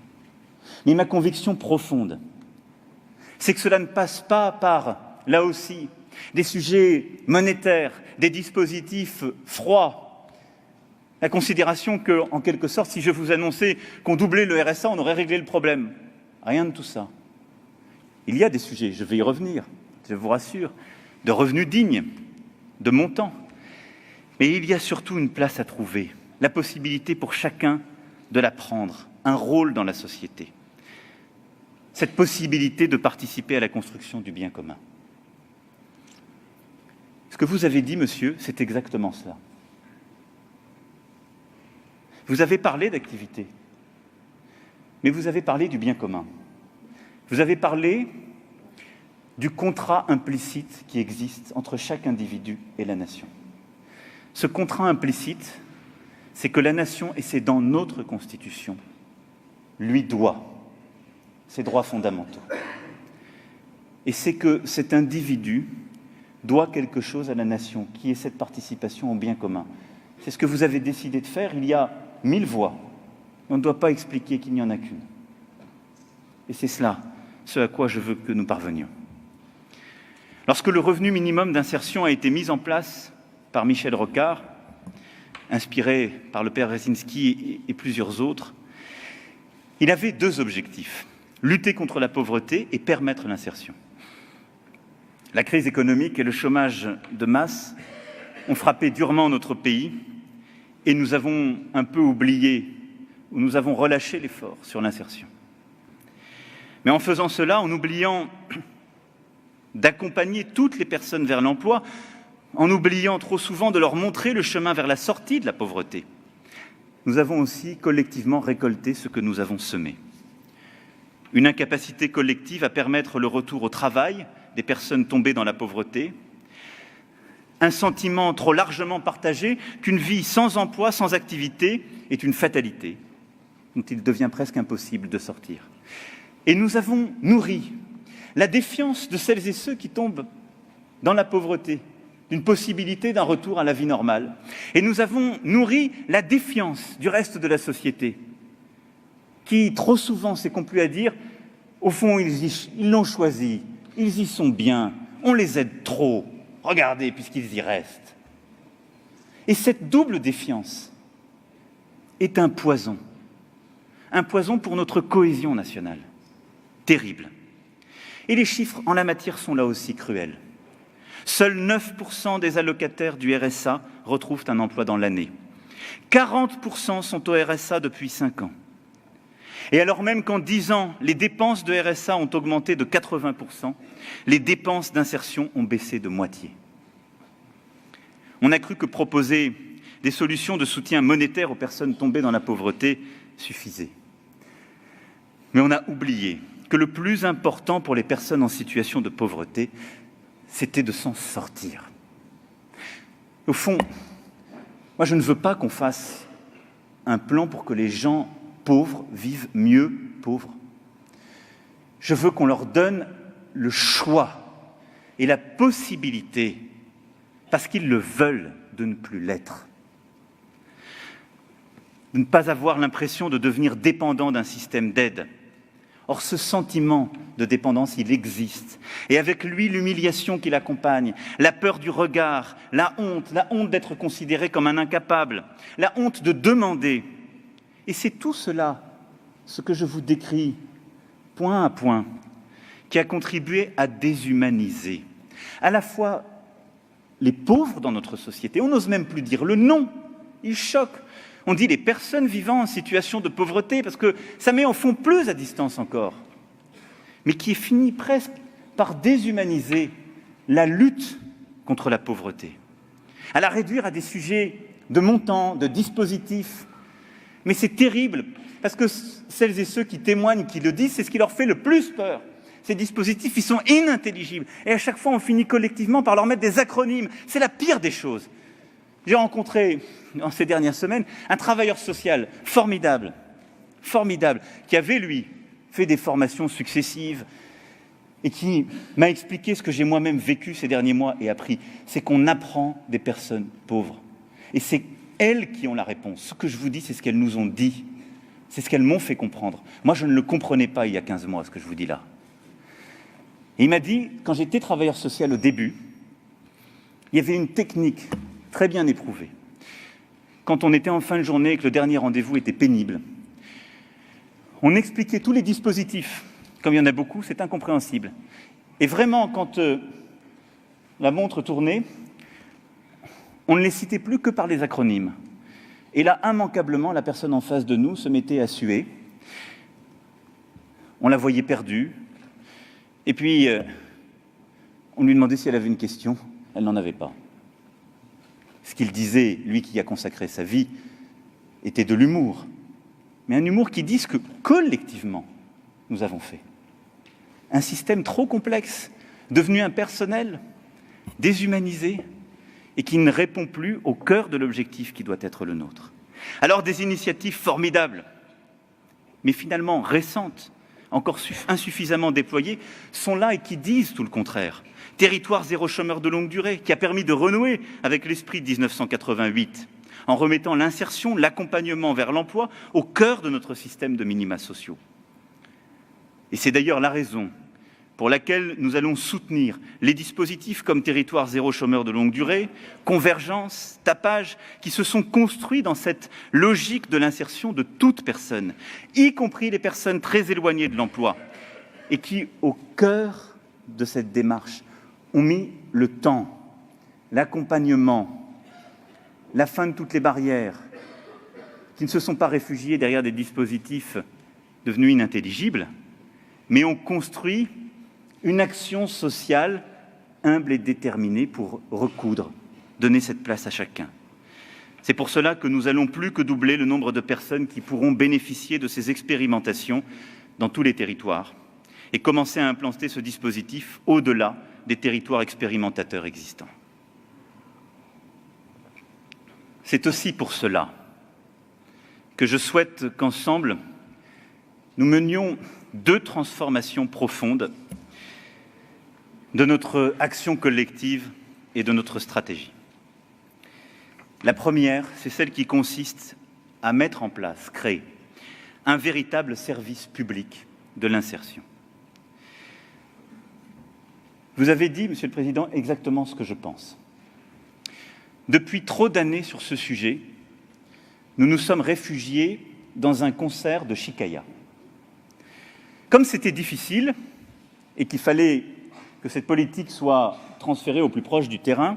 Speaker 1: Mais ma conviction profonde, c'est que cela ne passe pas par, là aussi, des sujets monétaires, des dispositifs froids. La considération que, en quelque sorte, si je vous annonçais qu'on doublait le RSA, on aurait réglé le problème. Rien de tout ça. Il y a des sujets, je vais y revenir, je vous rassure, de revenus dignes, de montants. Mais il y a surtout une place à trouver, la possibilité pour chacun de la prendre, un rôle dans la société. Cette possibilité de participer à la construction du bien commun. Ce que vous avez dit, monsieur, c'est exactement cela. Vous avez parlé d'activité, mais vous avez parlé du bien commun. Vous avez parlé du contrat implicite qui existe entre chaque individu et la nation. Ce contrat implicite, c'est que la nation, et c'est dans notre Constitution, lui doit ses droits fondamentaux. Et c'est que cet individu doit quelque chose à la nation, qui est cette participation au bien commun. C'est ce que vous avez décidé de faire. Il y a 1000 voix. On ne doit pas expliquer qu'il n'y en a qu'une. Et c'est cela, ce à quoi je veux que nous parvenions. Lorsque le revenu minimum d'insertion a été mis en place par Michel Rocard, inspiré par le père Brzezinski et plusieurs autres, il avait deux objectifs: lutter contre la pauvreté et permettre l'insertion. La crise économique et le chômage de masse ont frappé durement notre pays et nous avons un peu oublié, ou nous avons relâché l'effort sur l'insertion. Mais en faisant cela, en oubliant d'accompagner toutes les personnes vers l'emploi, en oubliant trop souvent de leur montrer le chemin vers la sortie de la pauvreté, nous avons aussi collectivement récolté ce que nous avons semé. Une incapacité collective à permettre le retour au travail des personnes tombées dans la pauvreté, un sentiment trop largement partagé qu'une vie sans emploi, sans activité est une fatalité dont il devient presque impossible de sortir. Et nous avons nourri la défiance de celles et ceux qui tombent dans la pauvreté, d'une possibilité d'un retour à la vie normale. Et nous avons nourri la défiance du reste de la société, qui trop souvent s'est complu à dire « au fond, ils l'ont choisi, ils y sont bien, on les aide trop, regardez, puisqu'ils y restent ». Et cette double défiance est un poison pour notre cohésion nationale, terrible. Et les chiffres en la matière sont là aussi cruels. Seuls 9% des allocataires du RSA retrouvent un emploi dans l'année. 40% sont au RSA depuis 5 ans. Et alors même qu'en 10 ans, les dépenses de RSA ont augmenté de 80%, les dépenses d'insertion ont baissé de moitié. On a cru que proposer des solutions de soutien monétaire aux personnes tombées dans la pauvreté suffisait. Mais on a oublié que le plus important pour les personnes en situation de pauvreté, c'était de s'en sortir. Au fond, moi je ne veux pas qu'on fasse un plan pour que les gens pauvres vivent mieux pauvres. Je veux qu'on leur donne le choix et la possibilité, parce qu'ils le veulent, de ne plus l'être. De ne pas avoir l'impression de devenir dépendant d'un système d'aide. Or, ce sentiment de dépendance, il existe. Et avec lui, l'humiliation qui l'accompagne, la peur du regard, la honte d'être considéré comme un incapable, la honte de demander. Et c'est tout cela ce que je vous décris, point à point, qui a contribué à déshumaniser à la fois les pauvres dans notre société, on n'ose même plus dire le nom, il choque. On dit les personnes vivant en situation de pauvreté, parce que ça met en fond plus à distance encore, mais qui est fini presque par déshumaniser la lutte contre la pauvreté, à la réduire à des sujets de montants, de dispositifs. Mais c'est terrible, parce que celles et ceux qui témoignent, qui le disent, c'est ce qui leur fait le plus peur. Ces dispositifs, ils sont inintelligibles. Et à chaque fois, on finit collectivement par leur mettre des acronymes. C'est la pire des choses. J'ai rencontré, dans ces dernières semaines, un travailleur social formidable, qui avait, lui, fait des formations successives et qui m'a expliqué ce que j'ai moi-même vécu ces derniers mois et appris. C'est qu'on apprend des personnes pauvres. Et c'est elles qui ont la réponse. Ce que je vous dis, c'est ce qu'elles nous ont dit. C'est ce qu'elles m'ont fait comprendre. Moi, je ne le comprenais pas il y a 15 mois, ce que je vous dis là. Et il m'a dit, quand j'étais travailleur social au début, il y avait une technique très bien éprouvée. Quand on était en fin de journée et que le dernier rendez-vous était pénible, on expliquait tous les dispositifs. Comme il y en a beaucoup, c'est incompréhensible. Et vraiment, quand la montre tournait, on ne les citait plus que par les acronymes. Et là, immanquablement, la personne en face de nous se mettait à suer. On la voyait perdue. Et puis, on lui demandait si elle avait une question. Elle n'en avait pas. Ce qu'il disait, lui qui y a consacré sa vie, était de l'humour. Mais un humour qui dit ce que, collectivement, nous avons fait. Un système trop complexe, devenu impersonnel, déshumanisé, et qui ne répond plus au cœur de l'objectif qui doit être le nôtre. Alors, des initiatives formidables, mais finalement récentes, encore insuffisamment déployées, sont là et qui disent tout le contraire. Territoire zéro chômeur de longue durée, qui a permis de renouer avec l'esprit de 1988, en remettant l'insertion, l'accompagnement vers l'emploi au cœur de notre système de minima sociaux. Et c'est d'ailleurs la raison pour laquelle nous allons soutenir les dispositifs comme Territoire zéro chômeur de longue durée, Convergence, Tapage, qui se sont construits dans cette logique de l'insertion de toute personne, y compris les personnes très éloignées de l'emploi, et qui, au cœur de cette démarche, ont mis le temps, l'accompagnement, la fin de toutes les barrières, qui ne se sont pas réfugiés derrière des dispositifs devenus inintelligibles, mais ont construit une action sociale humble et déterminée pour recoudre, donner cette place à chacun. C'est pour cela que nous allons plus que doubler le nombre de personnes qui pourront bénéficier de ces expérimentations dans tous les territoires et commencer à implanter ce dispositif au-delà des territoires expérimentateurs existants. C'est aussi pour cela que je souhaite qu'ensemble, nous menions 2 transformations profondes de notre action collective et de notre stratégie. La première, c'est celle qui consiste à mettre en place, créer un véritable service public de l'insertion. Vous avez dit, Monsieur le Président, exactement ce que je pense. Depuis trop d'années sur ce sujet, nous nous sommes réfugiés dans un concert de chicaya. Comme c'était difficile et qu'il fallait que cette politique soit transférée au plus proche du terrain,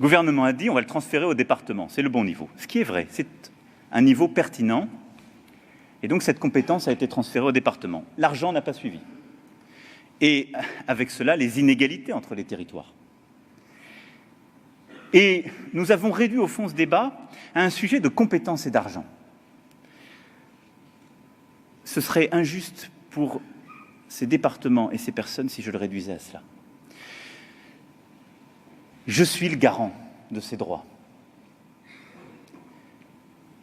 Speaker 1: le gouvernement a dit on va le transférer au département, c'est le bon niveau. Ce qui est vrai, c'est un niveau pertinent, et donc cette compétence a été transférée au département. L'argent n'a pas suivi. Et avec cela, les inégalités entre les territoires. Et nous avons réduit au fond ce débat à un sujet de compétences et d'argent. Ce serait injuste pour ces départements et ces personnes si je le réduisais à cela. Je suis le garant de ces droits.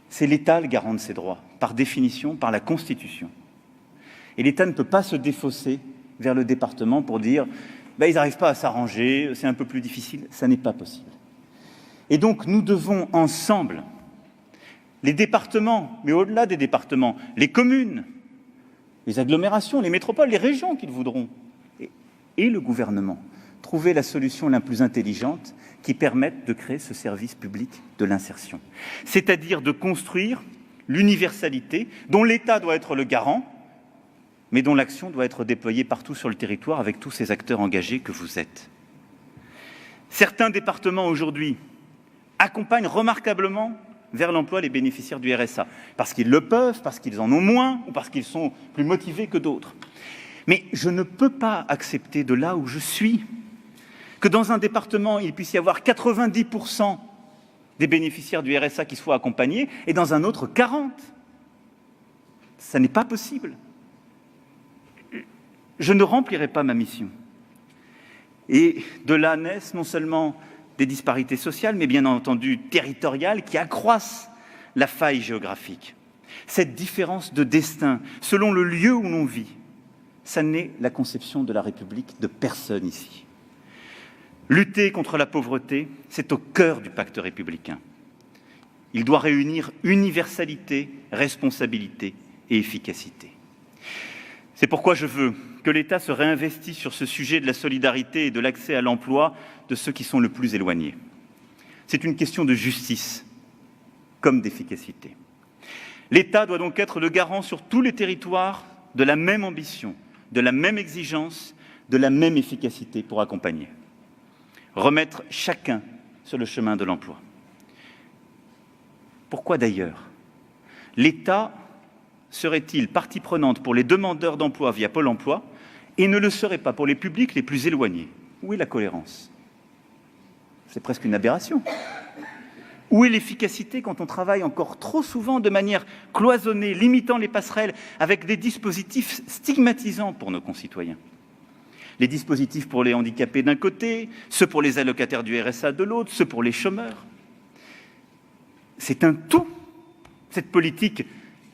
Speaker 1: C'est l'État le garant de ces droits, par définition, par la Constitution. Et l'État ne peut pas se défausser vers le département pour dire ils n'arrivent pas à s'arranger, c'est un peu plus difficile. Ça n'est pas possible. Et donc, nous devons ensemble, les départements, mais au-delà des départements, les communes, les agglomérations, les métropoles, les régions qu'ils voudront, et le gouvernement, trouver la solution la plus intelligente qui permette de créer ce service public de l'insertion. C'est-à-dire de construire l'universalité, dont l'État doit être le garant, mais dont l'action doit être déployée partout sur le territoire avec tous ces acteurs engagés que vous êtes. Certains départements aujourd'hui accompagnent remarquablement vers l'emploi les bénéficiaires du RSA, parce qu'ils le peuvent, parce qu'ils en ont moins, ou parce qu'ils sont plus motivés que d'autres. Mais je ne peux pas accepter de là où je suis que dans un département, il puisse y avoir 90% des bénéficiaires du RSA qui soient accompagnés, et dans un autre, 40%. Ça n'est pas possible. Je ne remplirai pas ma mission. Et de là naissent non seulement des disparités sociales, mais bien entendu territoriales, qui accroissent la faille géographique. Cette différence de destin, selon le lieu où l'on vit, ça n'est la conception de la République de personne ici. Lutter contre la pauvreté, c'est au cœur du pacte républicain. Il doit réunir universalité, responsabilité et efficacité. C'est pourquoi je veux que l'État se réinvestisse sur ce sujet de la solidarité et de l'accès à l'emploi de ceux qui sont le plus éloignés. C'est une question de justice comme d'efficacité. L'État doit donc être le garant sur tous les territoires de la même ambition, de la même exigence, de la même efficacité pour accompagner. Remettre chacun sur le chemin de l'emploi. Pourquoi d'ailleurs l'État serait-il partie prenante pour les demandeurs d'emploi via Pôle emploi et ne le serait pas pour les publics les plus éloignés? Où est la cohérence? C'est presque une aberration. Où est l'efficacité quand on travaille encore trop souvent de manière cloisonnée, limitant les passerelles avec des dispositifs stigmatisants pour nos concitoyens? Les dispositifs pour les handicapés d'un côté, ceux pour les allocataires du RSA de l'autre, ceux pour les chômeurs. C'est un tout, cette politique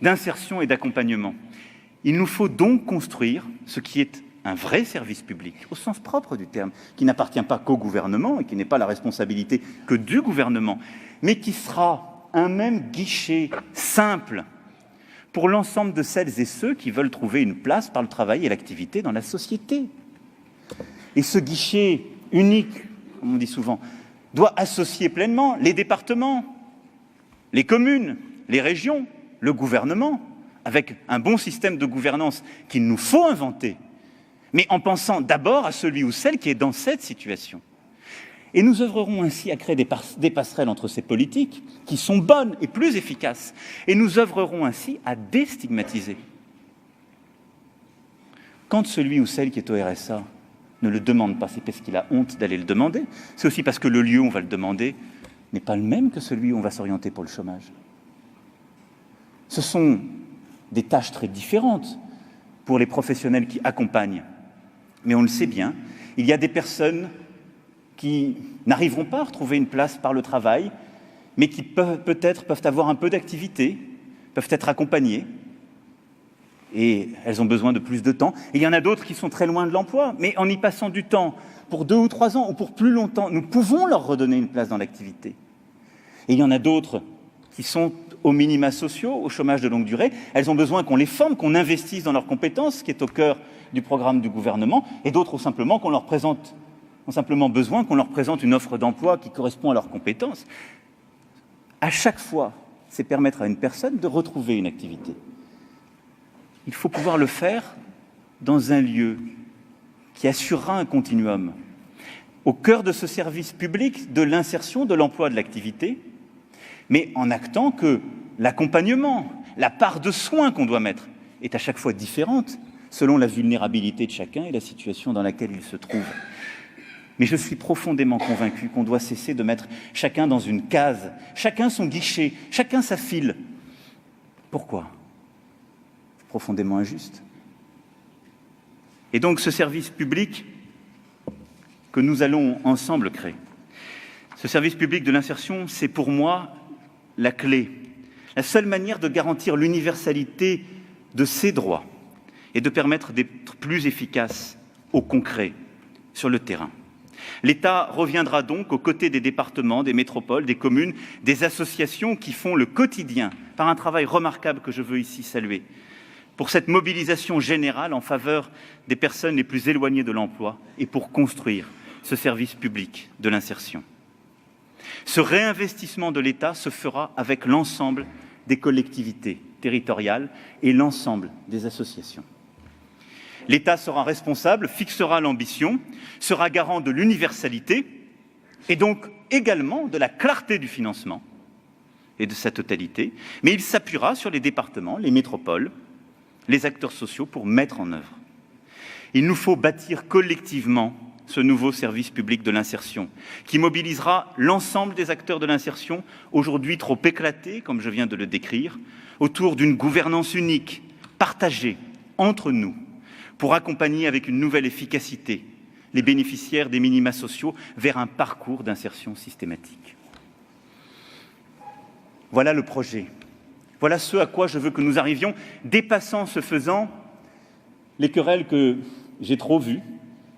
Speaker 1: d'insertion et d'accompagnement. Il nous faut donc construire ce qui est un vrai service public, au sens propre du terme, qui n'appartient pas qu'au gouvernement et qui n'est pas la responsabilité que du gouvernement, mais qui sera un même guichet simple pour l'ensemble de celles et ceux qui veulent trouver une place par le travail et l'activité dans la société. Et ce guichet unique, comme on dit souvent, doit associer pleinement les départements, les communes, les régions, le gouvernement, avec un bon système de gouvernance qu'il nous faut inventer, mais en pensant d'abord à celui ou celle qui est dans cette situation. Et nous œuvrerons ainsi à créer des passerelles entre ces politiques qui sont bonnes et plus efficaces. Et nous œuvrerons ainsi à déstigmatiser. Quand celui ou celle qui est au RSA ne le demande pas, c'est parce qu'il a honte d'aller le demander. C'est aussi parce que le lieu où on va le demander n'est pas le même que celui où on va s'orienter pour le chômage. Ce sont des tâches très différentes pour les professionnels qui accompagnent. Mais on le sait bien, il y a des personnes qui n'arriveront pas à retrouver une place par le travail, mais qui peut-être peuvent avoir un peu d'activité, peuvent être accompagnées, et elles ont besoin de plus de temps. Et il y en a d'autres qui sont très loin de l'emploi, mais en y passant du temps, pour 2 ou 3 ans, ou pour plus longtemps, nous pouvons leur redonner une place dans l'activité. Et il y en a d'autres qui sont aux minima sociaux, au chômage de longue durée. Elles ont besoin qu'on les forme, qu'on investisse dans leurs compétences, ce qui est au cœur du programme du gouvernement, et d'autres ont simplement besoin qu'on leur présente une offre d'emploi qui correspond à leurs compétences. À chaque fois, c'est permettre à une personne de retrouver une activité. Il faut pouvoir le faire dans un lieu qui assurera un continuum. Au cœur de ce service public de l'insertion, de l'emploi, de l'activité, mais en actant que l'accompagnement, la part de soins qu'on doit mettre est à chaque fois différente selon la vulnérabilité de chacun et la situation dans laquelle il se trouve. Mais je suis profondément convaincu qu'on doit cesser de mettre chacun dans une case, chacun son guichet, chacun sa file. Pourquoi? C'est profondément injuste. Et donc ce service public que nous allons ensemble créer, ce service public de l'insertion, c'est pour moi la clé, la seule manière de garantir l'universalité de ces droits et de permettre d'être plus efficace au concret, sur le terrain. L'État reviendra donc aux côtés des départements, des métropoles, des communes, des associations qui font le quotidien, par un travail remarquable que je veux ici saluer, pour cette mobilisation générale en faveur des personnes les plus éloignées de l'emploi et pour construire ce service public de l'insertion. Ce réinvestissement de l'État se fera avec l'ensemble des collectivités territoriales et l'ensemble des associations. L'État sera responsable, fixera l'ambition, sera garant de l'universalité et donc également de la clarté du financement et de sa totalité, mais il s'appuiera sur les départements, les métropoles, les acteurs sociaux pour mettre en œuvre. Il nous faut bâtir collectivement ce nouveau service public de l'insertion, qui mobilisera l'ensemble des acteurs de l'insertion, aujourd'hui trop éclatés, comme je viens de le décrire, autour d'une gouvernance unique, partagée entre nous, pour accompagner avec une nouvelle efficacité les bénéficiaires des minima sociaux vers un parcours d'insertion systématique. Voilà le projet. Voilà ce à quoi je veux que nous arrivions, dépassant ce faisant les querelles que j'ai trop vues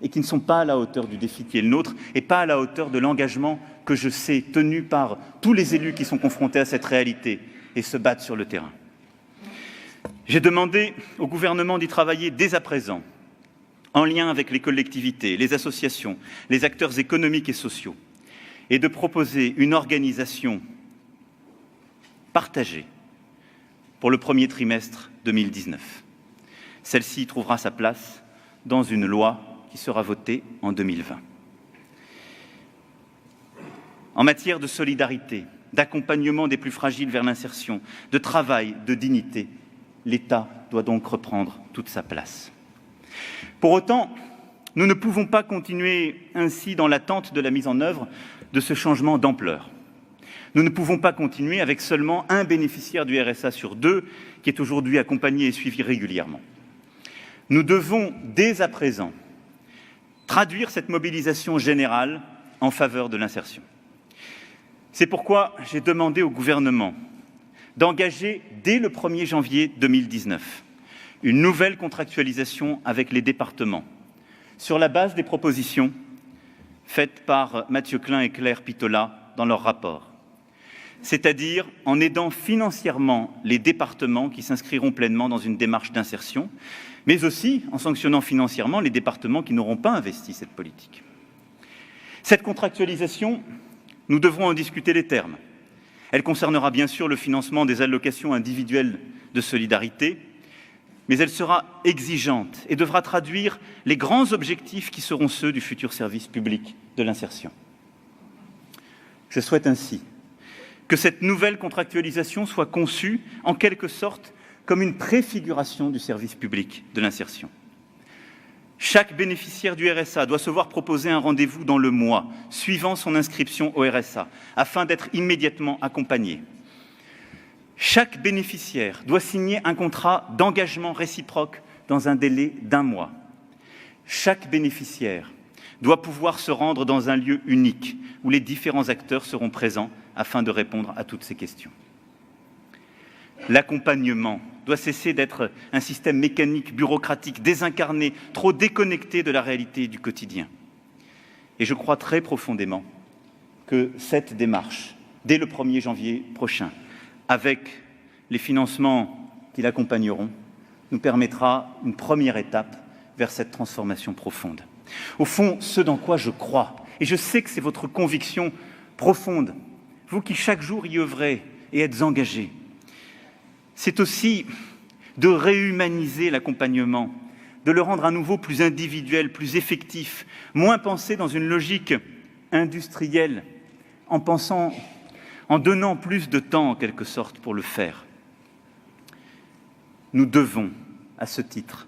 Speaker 1: et qui ne sont pas à la hauteur du défi qui est le nôtre et pas à la hauteur de l'engagement que je sais tenu par tous les élus qui sont confrontés à cette réalité et se battent sur le terrain. J'ai demandé au gouvernement d'y travailler dès à présent, en lien avec les collectivités, les associations, les acteurs économiques et sociaux, et de proposer une organisation partagée pour le premier trimestre 2019. Celle-ci trouvera sa place dans une loi qui sera votée en 2020. En matière de solidarité, d'accompagnement des plus fragiles vers l'insertion, de travail, de dignité, l'État doit donc reprendre toute sa place. Pour autant, nous ne pouvons pas continuer ainsi dans l'attente de la mise en œuvre de ce changement d'ampleur. Nous ne pouvons pas continuer avec seulement un bénéficiaire du RSA sur 2 qui est aujourd'hui accompagné et suivi régulièrement. Nous devons, dès à présent, traduire cette mobilisation générale en faveur de l'insertion. C'est pourquoi j'ai demandé au gouvernement d'engager dès le 1er janvier 2019 une nouvelle contractualisation avec les départements sur la base des propositions faites par Mathieu Klein et Claire Pitola dans leur rapport, c'est-à-dire en aidant financièrement les départements qui s'inscriront pleinement dans une démarche d'insertion, mais aussi en sanctionnant financièrement les départements qui n'auront pas investi cette politique. Cette contractualisation, nous devrons en discuter les termes. Elle concernera bien sûr le financement des allocations individuelles de solidarité, mais elle sera exigeante et devra traduire les grands objectifs qui seront ceux du futur service public de l'insertion. Je souhaite ainsi que cette nouvelle contractualisation soit conçue en quelque sorte comme une préfiguration du service public de l'insertion. Chaque bénéficiaire du RSA doit se voir proposer un rendez-vous dans le mois suivant son inscription au RSA, afin d'être immédiatement accompagné. Chaque bénéficiaire doit signer un contrat d'engagement réciproque dans un délai d'1 mois. Chaque bénéficiaire doit pouvoir se rendre dans un lieu unique où les différents acteurs seront présents afin de répondre à toutes ces questions. L'accompagnement doit cesser d'être un système mécanique, bureaucratique, désincarné, trop déconnecté de la réalité du quotidien. Et je crois très profondément que cette démarche, dès le 1er janvier prochain, avec les financements qui l'accompagneront, nous permettra une première étape vers cette transformation profonde. Au fond, ce dans quoi je crois, et je sais que c'est votre conviction profonde, vous qui chaque jour y œuvrez et êtes engagés, c'est aussi de réhumaniser l'accompagnement, de le rendre à nouveau plus individuel, plus effectif, moins pensé dans une logique industrielle, en donnant plus de temps en quelque sorte pour le faire. Nous devons, à ce titre,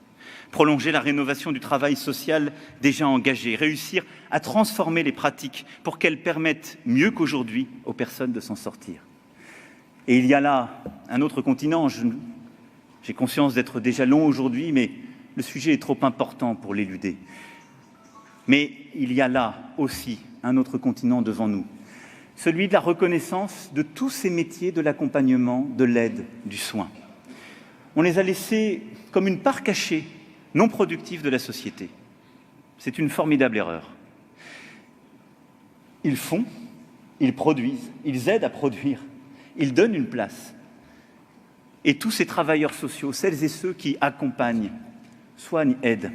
Speaker 1: prolonger la rénovation du travail social déjà engagé, réussir à transformer les pratiques pour qu'elles permettent mieux qu'aujourd'hui aux personnes de s'en sortir. Et il y a là un autre continent, j'ai conscience d'être déjà long aujourd'hui, mais le sujet est trop important pour l'éluder. Mais il y a là aussi un autre continent devant nous, celui de la reconnaissance de tous ces métiers de l'accompagnement, de l'aide, du soin. On les a laissés comme une part cachée, non productive de la société. C'est une formidable erreur. Ils font, ils produisent, ils aident à produire, ils donnent une place. Et tous ces travailleurs sociaux, celles et ceux qui accompagnent, soignent, aident,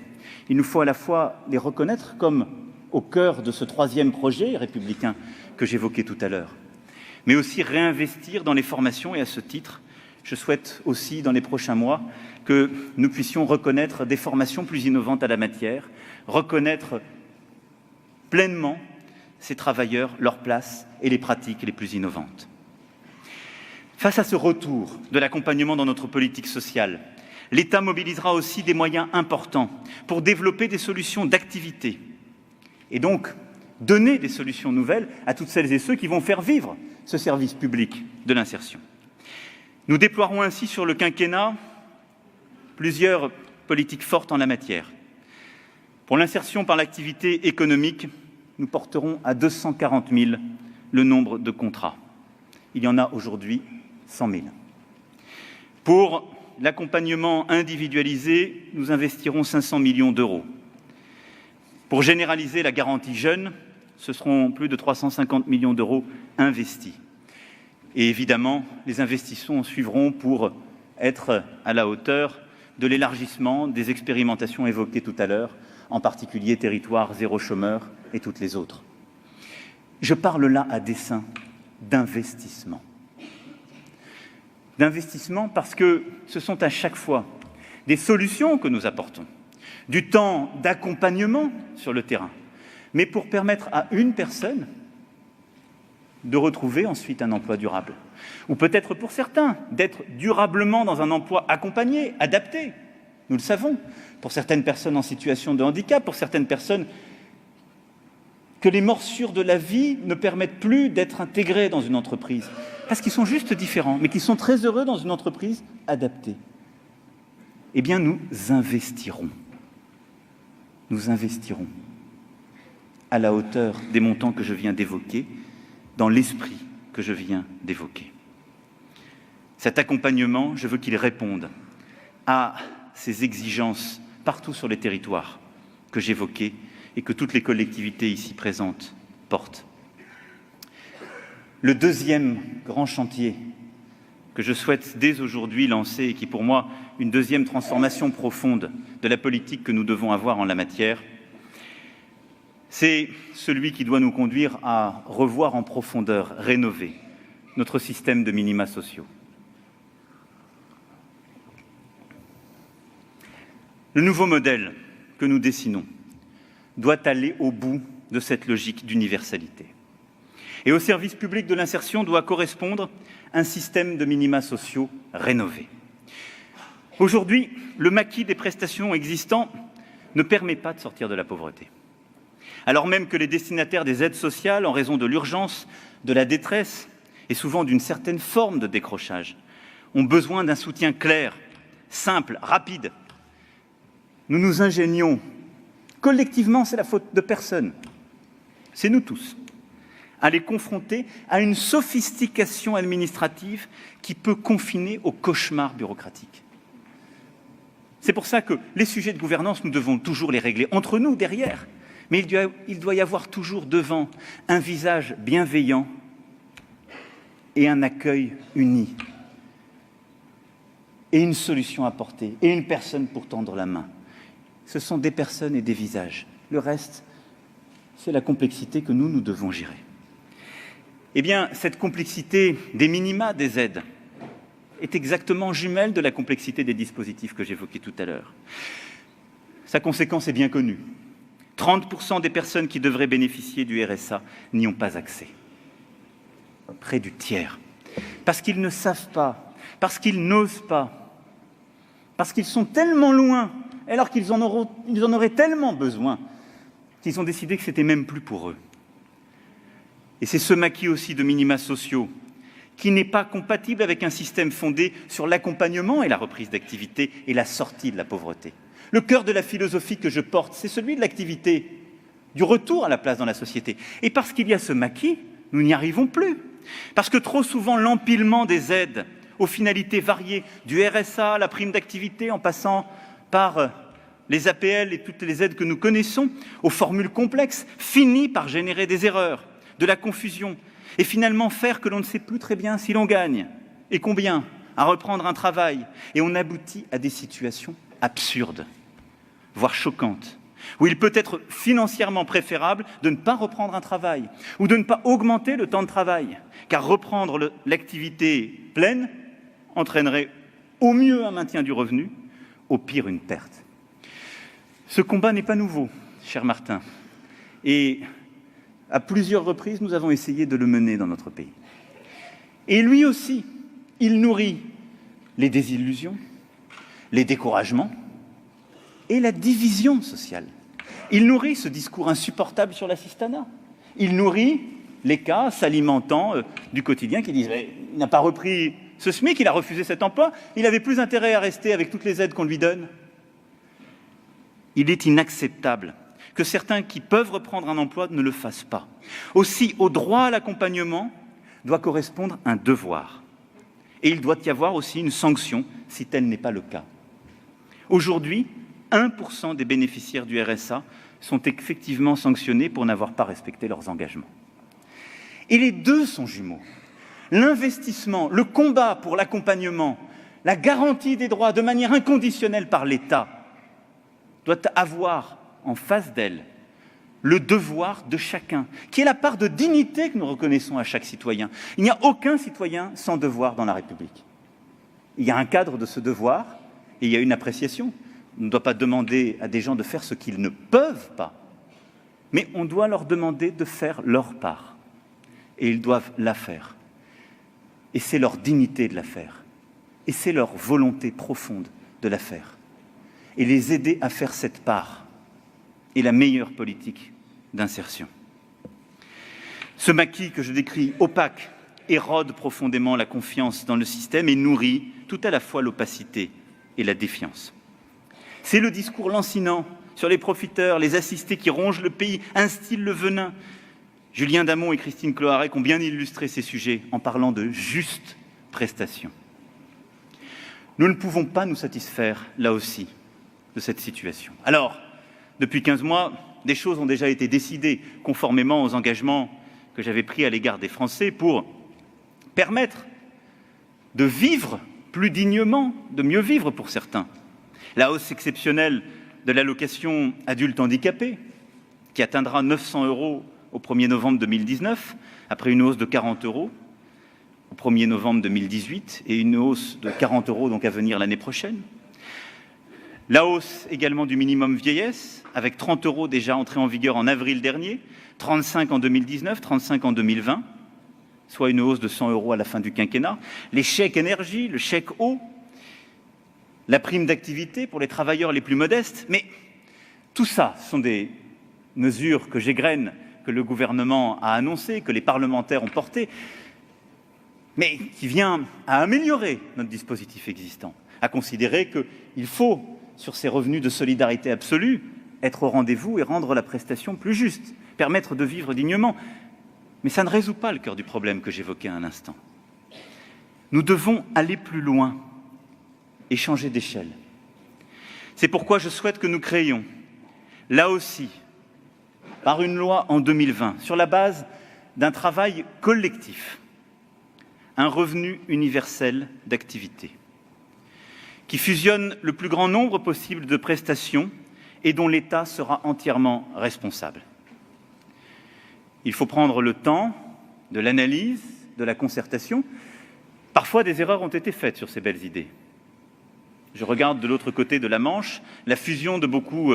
Speaker 1: il nous faut à la fois les reconnaître comme au cœur de ce 3e projet républicain que j'évoquais tout à l'heure, mais aussi réinvestir dans les formations et à ce titre, Je souhaite aussi, dans les prochains mois, que nous puissions reconnaître des formations plus innovantes à la matière, reconnaître pleinement ces travailleurs, leur place et les pratiques les plus innovantes. Face à ce retour de l'accompagnement dans notre politique sociale, l'État mobilisera aussi des moyens importants pour développer des solutions d'activité et donc donner des solutions nouvelles à toutes celles et ceux qui vont faire vivre ce service public de l'insertion. Nous déploierons ainsi sur le quinquennat plusieurs politiques fortes en la matière. Pour l'insertion par l'activité économique, nous porterons à 240 000 le nombre de contrats. Il y en a aujourd'hui 100 000. Pour l'accompagnement individualisé, nous investirons 500 millions d'euros. Pour généraliser la garantie jeune, ce seront plus de 350 millions d'euros investis. Et évidemment, les investissements suivront pour être à la hauteur de l'élargissement des expérimentations évoquées tout à l'heure, en particulier Territoire zéro chômeur et toutes les autres. Je parle là à dessein d'investissement. D'investissement parce que ce sont à chaque fois des solutions que nous apportons, du temps d'accompagnement sur le terrain, mais pour permettre à une personne de retrouver ensuite un emploi durable. Ou peut-être pour certains, d'être durablement dans un emploi accompagné, adapté. Nous le savons, pour certaines personnes en situation de handicap, pour certaines personnes que les morsures de la vie ne permettent plus d'être intégrées dans une entreprise, parce qu'ils sont juste différents, mais qu'ils sont très heureux dans une entreprise adaptée. Eh bien, nous investirons. Nous investirons à la hauteur des montants que je viens d'évoquer, dans l'esprit que je viens d'évoquer. Cet accompagnement, je veux qu'il réponde à ces exigences partout sur les territoires que j'évoquais et que toutes les collectivités ici présentes portent. Le deuxième grand chantier que je souhaite dès aujourd'hui lancer et qui, pour moi, une deuxième transformation profonde de la politique que nous devons avoir en la matière, c'est celui qui doit nous conduire à revoir en profondeur, rénover notre système de minima sociaux. Le nouveau modèle que nous dessinons doit aller au bout de cette logique d'universalité. Et au service public de l'insertion doit correspondre un système de minima sociaux rénové. Aujourd'hui, le maquis des prestations existants ne permet pas de sortir de la pauvreté. Alors même que les destinataires des aides sociales, en raison de l'urgence, de la détresse et souvent d'une certaine forme de décrochage, ont besoin d'un soutien clair, simple, rapide, nous nous ingénions. Collectivement, c'est la faute de personne. C'est nous tous. À les confronter à une sophistication administrative qui peut confiner au cauchemar bureaucratique. C'est pour ça que les sujets de gouvernance, nous devons toujours les régler entre nous, derrière. Mais il doit y avoir toujours devant un visage bienveillant et un accueil uni. Et une solution apportée, et une personne pour tendre la main. Ce sont des personnes et des visages. Le reste, c'est la complexité que nous devons gérer. Eh bien, cette complexité des minima des aides est exactement jumelle de la complexité des dispositifs que j'évoquais tout à l'heure. Sa conséquence est bien connue. 30% des personnes qui devraient bénéficier du RSA n'y ont pas accès. Près du tiers. Parce qu'ils ne savent pas, parce qu'ils n'osent pas, parce qu'ils sont tellement loin, alors qu'ils en auraient tellement besoin, qu'ils ont décidé que c'était même plus pour eux. Et c'est ce maquis aussi de minima sociaux qui n'est pas compatible avec un système fondé sur l'accompagnement et la reprise d'activité et la sortie de la pauvreté. Le cœur de la philosophie que je porte, c'est celui de l'activité, du retour à la place dans la société. Et parce qu'il y a ce maquis, nous n'y arrivons plus. Parce que trop souvent, l'empilement des aides aux finalités variées, du RSA, la prime d'activité, en passant par les APL et toutes les aides que nous connaissons, aux formules complexes, finit par générer des erreurs, de la confusion, et finalement faire que l'on ne sait plus très bien si l'on gagne, et combien, à reprendre un travail. Et on aboutit à des situations absurdes, voire choquantes, où il peut être financièrement préférable de ne pas reprendre un travail, ou de ne pas augmenter le temps de travail, car reprendre l'activité pleine entraînerait au mieux un maintien du revenu, au pire une perte. Ce combat n'est pas nouveau, cher Martin, et à plusieurs reprises, nous avons essayé de le mener dans notre pays. Et lui aussi, il nourrit les désillusions, les découragements et la division sociale. Il nourrit ce discours insupportable sur l'assistanat. Il nourrit les cas s'alimentant du quotidien qui disent « il n'a pas repris ce SMIC, il a refusé cet emploi, il avait plus intérêt à rester avec toutes les aides qu'on lui donne ». Il est inacceptable que certains qui peuvent reprendre un emploi ne le fassent pas. Aussi, au droit à l'accompagnement doit correspondre un devoir. Et il doit y avoir aussi une sanction si tel n'est pas le cas. Aujourd'hui, 1% des bénéficiaires du RSA sont effectivement sanctionnés pour n'avoir pas respecté leurs engagements. Et les deux sont jumeaux. L'investissement, le combat pour l'accompagnement, la garantie des droits de manière inconditionnelle par l'État doit avoir en face d'elle le devoir de chacun, qui est la part de dignité que nous reconnaissons à chaque citoyen. Il n'y a aucun citoyen sans devoir dans la République. Il y a un cadre de ce devoir et il y a une appréciation. On ne doit pas demander à des gens de faire ce qu'ils ne peuvent pas, mais on doit leur demander de faire leur part. Et ils doivent la faire. Et c'est leur dignité de la faire. Et c'est leur volonté profonde de la faire. Et les aider à faire cette part est la meilleure politique d'insertion. Ce maquis que je décris, opaque, érode profondément la confiance dans le système et nourrit tout à la fois l'opacité et la défiance. C'est le discours lancinant sur les profiteurs, les assistés qui rongent le pays, instillent le venin. Julien Damon et Christine Cloarec ont bien illustré ces sujets en parlant de juste prestation. Nous ne pouvons pas nous satisfaire, là aussi, de cette situation. Alors, depuis 15 mois, des choses ont déjà été décidées conformément aux engagements que j'avais pris à l'égard des Français pour permettre de vivre plus dignement, de mieux vivre pour certains. La hausse exceptionnelle de l'allocation adulte handicapé, qui atteindra 900 € au 1er novembre 2019, après une hausse de 40 € au 1er novembre 2018 et une hausse de 40 € donc à venir l'année prochaine. La hausse également du minimum vieillesse, avec 30 € déjà entrés en vigueur en avril dernier, 35 en 2019, 35 en 2020, soit une hausse de 100 € à la fin du quinquennat. Les chèques énergie, le chèque eau, la prime d'activité pour les travailleurs les plus modestes. Mais tout ça sont des mesures que j'égrène, que le gouvernement a annoncées, que les parlementaires ont portées, mais qui vient à améliorer notre dispositif existant, à considérer qu'il faut, sur ces revenus de solidarité absolue, être au rendez-vous et rendre la prestation plus juste, permettre de vivre dignement. Mais ça ne résout pas le cœur du problème que j'évoquais à l'instant. Nous devons aller plus loin et changer d'échelle. C'est pourquoi je souhaite que nous créions, là aussi, par une loi en 2020, sur la base d'un travail collectif, un revenu universel d'activité, qui fusionne le plus grand nombre possible de prestations et dont l'État sera entièrement responsable. Il faut prendre le temps de l'analyse, de la concertation. Parfois, des erreurs ont été faites sur ces belles idées. Je regarde de l'autre côté de la Manche, la fusion de beaucoup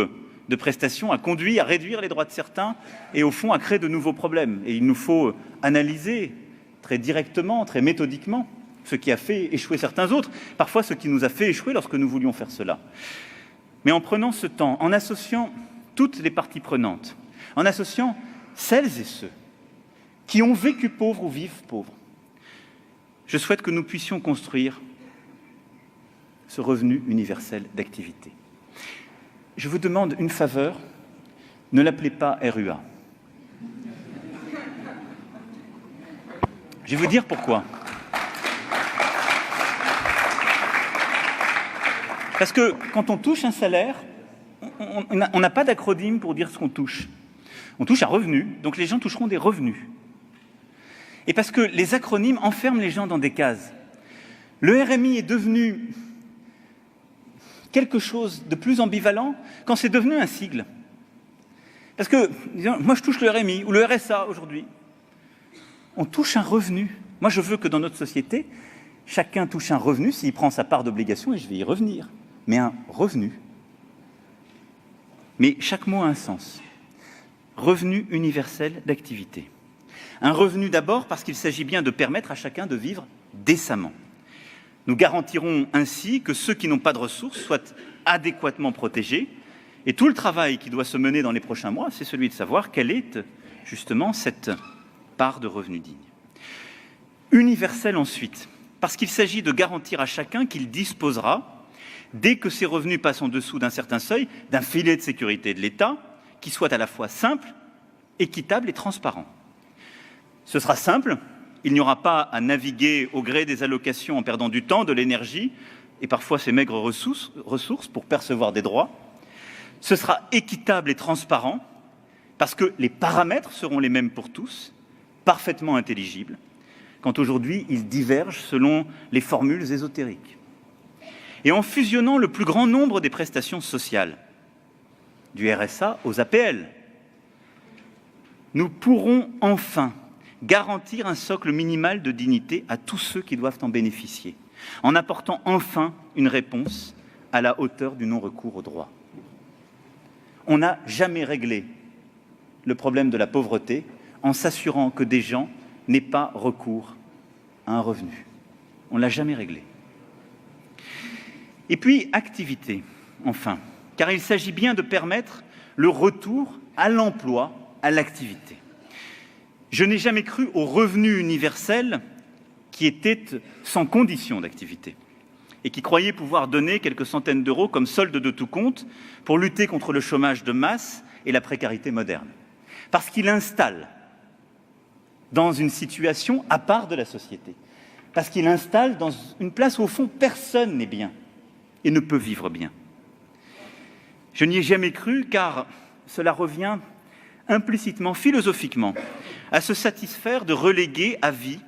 Speaker 1: de prestations a conduit à réduire les droits de certains et, au fond, à créer de nouveaux problèmes. Et il nous faut analyser très directement, très méthodiquement, ce qui a fait échouer certains autres, parfois ce qui nous a fait échouer lorsque nous voulions faire cela. Mais en prenant ce temps, en associant toutes les parties prenantes, en associant celles et ceux qui ont vécu pauvres ou vivent pauvres, je souhaite que nous puissions construire ce revenu universel d'activité. Je vous demande une faveur, ne l'appelez pas RUA. Je vais vous dire pourquoi. Parce que quand on touche un salaire, on n'a pas d'acronyme pour dire ce qu'on touche. On touche un revenu, donc les gens toucheront des revenus. Et parce que les acronymes enferment les gens dans des cases. Le RMI est devenu quelque chose de plus ambivalent quand c'est devenu un sigle. Parce que, disons, moi je touche le RMI ou le RSA aujourd'hui. On touche un revenu. Moi je veux que dans notre société, chacun touche un revenu s'il prend sa part d'obligation, et je vais y revenir, mais un revenu. Mais chaque mot a un sens. Revenu universel d'activité. Un revenu d'abord parce qu'il s'agit bien de permettre à chacun de vivre décemment. Nous garantirons ainsi que ceux qui n'ont pas de ressources soient adéquatement protégés. Et tout le travail qui doit se mener dans les prochains mois, c'est celui de savoir quelle est justement cette part de revenu digne. Universel ensuite, parce qu'il s'agit de garantir à chacun qu'il disposera, dès que ses revenus passent en dessous d'un certain seuil, d'un filet de sécurité de l'État qui soit à la fois simple, équitable et transparent. Ce sera simple, il n'y aura pas à naviguer au gré des allocations en perdant du temps, de l'énergie et parfois ses maigres ressources pour percevoir des droits. Ce sera équitable et transparent parce que les paramètres seront les mêmes pour tous, parfaitement intelligibles, quand aujourd'hui ils divergent selon les formules ésotériques. Et en fusionnant le plus grand nombre des prestations sociales, du RSA aux APL, nous pourrons enfin garantir un socle minimal de dignité à tous ceux qui doivent en bénéficier, en apportant enfin une réponse à la hauteur du non-recours aux droits. On n'a jamais réglé le problème de la pauvreté en s'assurant que des gens n'aient pas recours à un revenu. On ne l'a jamais réglé. Et puis, activité, enfin, car il s'agit bien de permettre le retour à l'emploi, à l'activité. Je n'ai jamais cru au revenu universel qui était sans condition d'activité et qui croyait pouvoir donner quelques centaines d'euros comme solde de tout compte pour lutter contre le chômage de masse et la précarité moderne. Parce qu'il installe dans une situation à part de la société, parce qu'il installe dans une place où, au fond, personne n'est bien et ne peut vivre bien. Je n'y ai jamais cru car cela revient implicitement, philosophiquement, à se satisfaire de reléguer à vie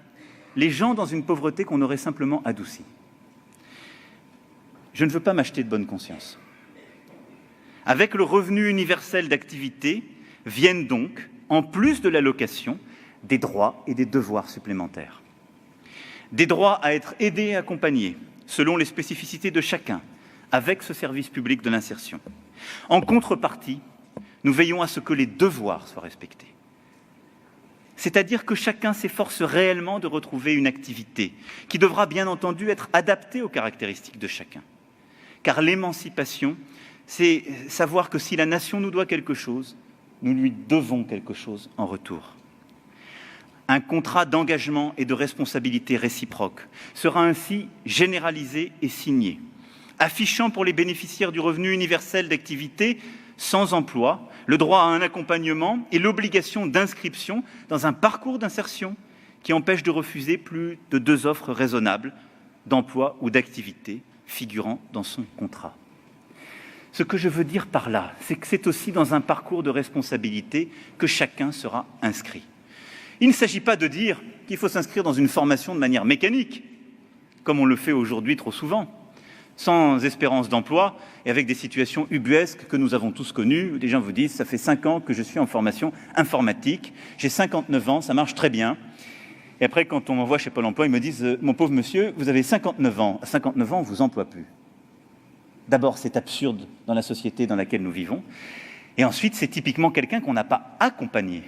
Speaker 1: les gens dans une pauvreté qu'on aurait simplement adoucie. Je ne veux pas m'acheter de bonne conscience. Avec le revenu universel d'activité viennent donc, en plus de l'allocation, des droits et des devoirs supplémentaires. Des droits à être aidés et accompagnés, selon les spécificités de chacun, avec ce service public de l'insertion. En contrepartie, nous veillons à ce que les devoirs soient respectés. C'est-à-dire que chacun s'efforce réellement de retrouver une activité qui devra bien entendu être adaptée aux caractéristiques de chacun. Car l'émancipation, c'est savoir que si la nation nous doit quelque chose, nous lui devons quelque chose en retour. Un contrat d'engagement et de responsabilité réciproque sera ainsi généralisé et signé, affichant pour les bénéficiaires du revenu universel d'activité sans emploi le droit à un accompagnement et l'obligation d'inscription dans un parcours d'insertion qui empêche de refuser plus de 2 offres raisonnables d'emploi ou d'activité figurant dans son contrat. Ce que je veux dire par là, c'est que c'est aussi dans un parcours de responsabilité que chacun sera inscrit. Il ne s'agit pas de dire qu'il faut s'inscrire dans une formation de manière mécanique, comme on le fait aujourd'hui trop souvent, sans espérance d'emploi et avec des situations ubuesques que nous avons tous connues, où des gens vous disent « ça fait 5 ans que je suis en formation informatique, j'ai 59 ans, ça marche très bien ». Et après, quand on m'envoie chez Pôle emploi, ils me disent « mon pauvre monsieur, vous avez 59 ans, à 59 ans, on ne vous emploie plus ». D'abord, c'est absurde dans la société dans laquelle nous vivons, et ensuite, c'est typiquement quelqu'un qu'on n'a pas accompagné.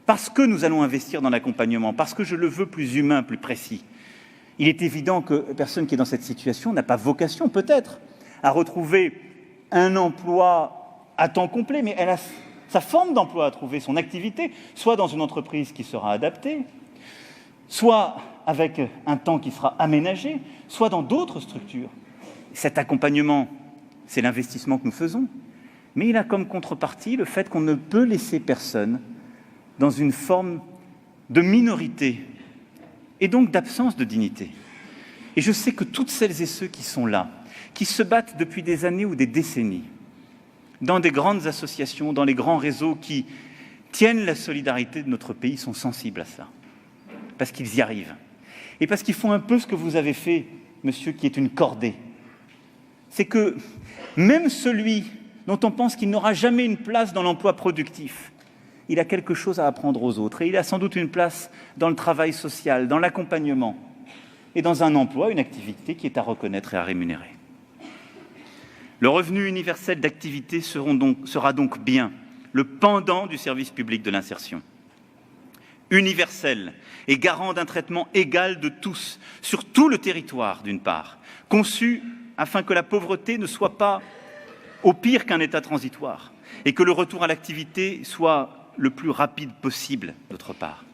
Speaker 1: Parce que nous allons investir dans l'accompagnement, parce que je le veux plus humain, plus précis, il est évident que la personne qui est dans cette situation n'a pas vocation, peut-être, à retrouver un emploi à temps complet, mais elle a sa forme d'emploi à trouver, son activité, soit dans une entreprise qui sera adaptée, soit avec un temps qui sera aménagé, soit dans d'autres structures. Cet accompagnement, c'est l'investissement que nous faisons, mais il a comme contrepartie le fait qu'on ne peut laisser personne dans une forme de minorité et donc d'absence de dignité. Et je sais que toutes celles et ceux qui sont là, qui se battent depuis des années ou des décennies, dans des grandes associations, dans les grands réseaux qui tiennent la solidarité de notre pays, sont sensibles à ça, parce qu'ils y arrivent. Et parce qu'ils font un peu ce que vous avez fait, monsieur, qui est une cordée. C'est que même celui dont on pense qu'il n'aura jamais une place dans l'emploi productif, il a quelque chose à apprendre aux autres. Et il a sans doute une place dans le travail social, dans l'accompagnement. et dans un emploi, une activité qui est à reconnaître et à rémunérer. Le revenu universel d'activité sera donc bien le pendant du service public de l'insertion. Universel et garant d'un traitement égal de tous, sur tout le territoire d'une part, conçu afin que la pauvreté ne soit pas au pire qu'un état transitoire et que le retour à l'activité soit le plus rapide possible d'autre part,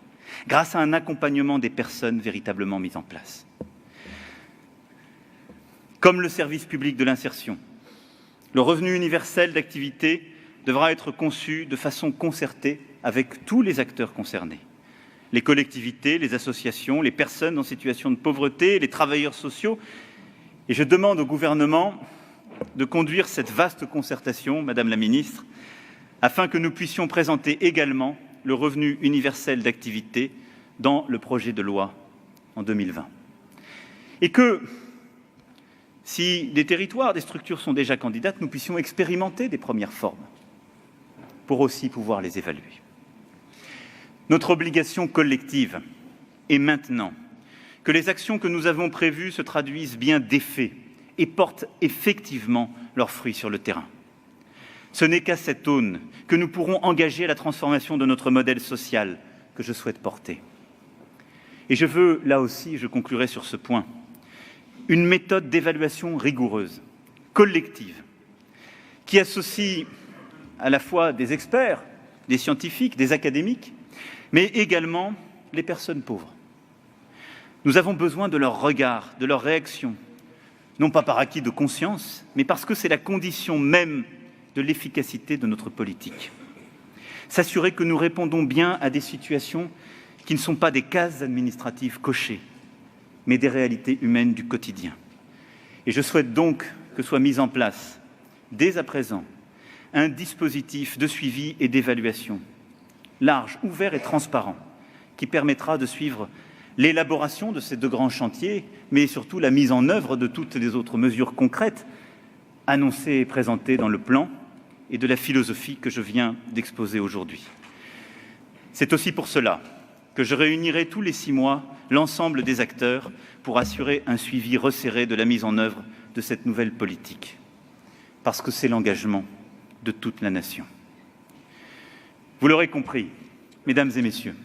Speaker 1: grâce à un accompagnement des personnes véritablement mises en place. Comme le service public de l'insertion, le revenu universel d'activité devra être conçu de façon concertée avec tous les acteurs concernés. Les collectivités, les associations, les personnes en situation de pauvreté, les travailleurs sociaux. Et je demande au gouvernement de conduire cette vaste concertation, Madame la Ministre, afin que nous puissions présenter également le revenu universel d'activité dans le projet de loi en 2020. Et que, si des territoires, des structures sont déjà candidates, nous puissions expérimenter des premières formes pour aussi pouvoir les évaluer. Notre obligation collective est maintenant que les actions que nous avons prévues se traduisent bien d'effet et portent effectivement leurs fruits sur le terrain. Ce n'est qu'à cette aune que nous pourrons engager la transformation de notre modèle social que je souhaite porter. Et je veux, là aussi, je conclurai sur ce point, une méthode d'évaluation rigoureuse, collective, qui associe à la fois des experts, des scientifiques, des académiques, mais également les personnes pauvres. Nous avons besoin de leur regard, de leur réaction, non pas par acquis de conscience, mais parce que c'est la condition même de l'efficacité de notre politique. S'assurer que nous répondons bien à des situations qui ne sont pas des cases administratives cochées, mais des réalités humaines du quotidien. Et je souhaite donc que soit mis en place, dès à présent, un dispositif de suivi et d'évaluation large, ouvert et transparent, qui permettra de suivre l'élaboration de ces deux grands chantiers, mais surtout la mise en œuvre de toutes les autres mesures concrètes annoncées et présentées dans le plan et de la philosophie que je viens d'exposer aujourd'hui. C'est aussi pour cela que je réunirai tous les 6 mois l'ensemble des acteurs pour assurer un suivi resserré de la mise en œuvre de cette nouvelle politique, parce que c'est l'engagement de toute la nation. Vous l'aurez compris, mesdames et messieurs,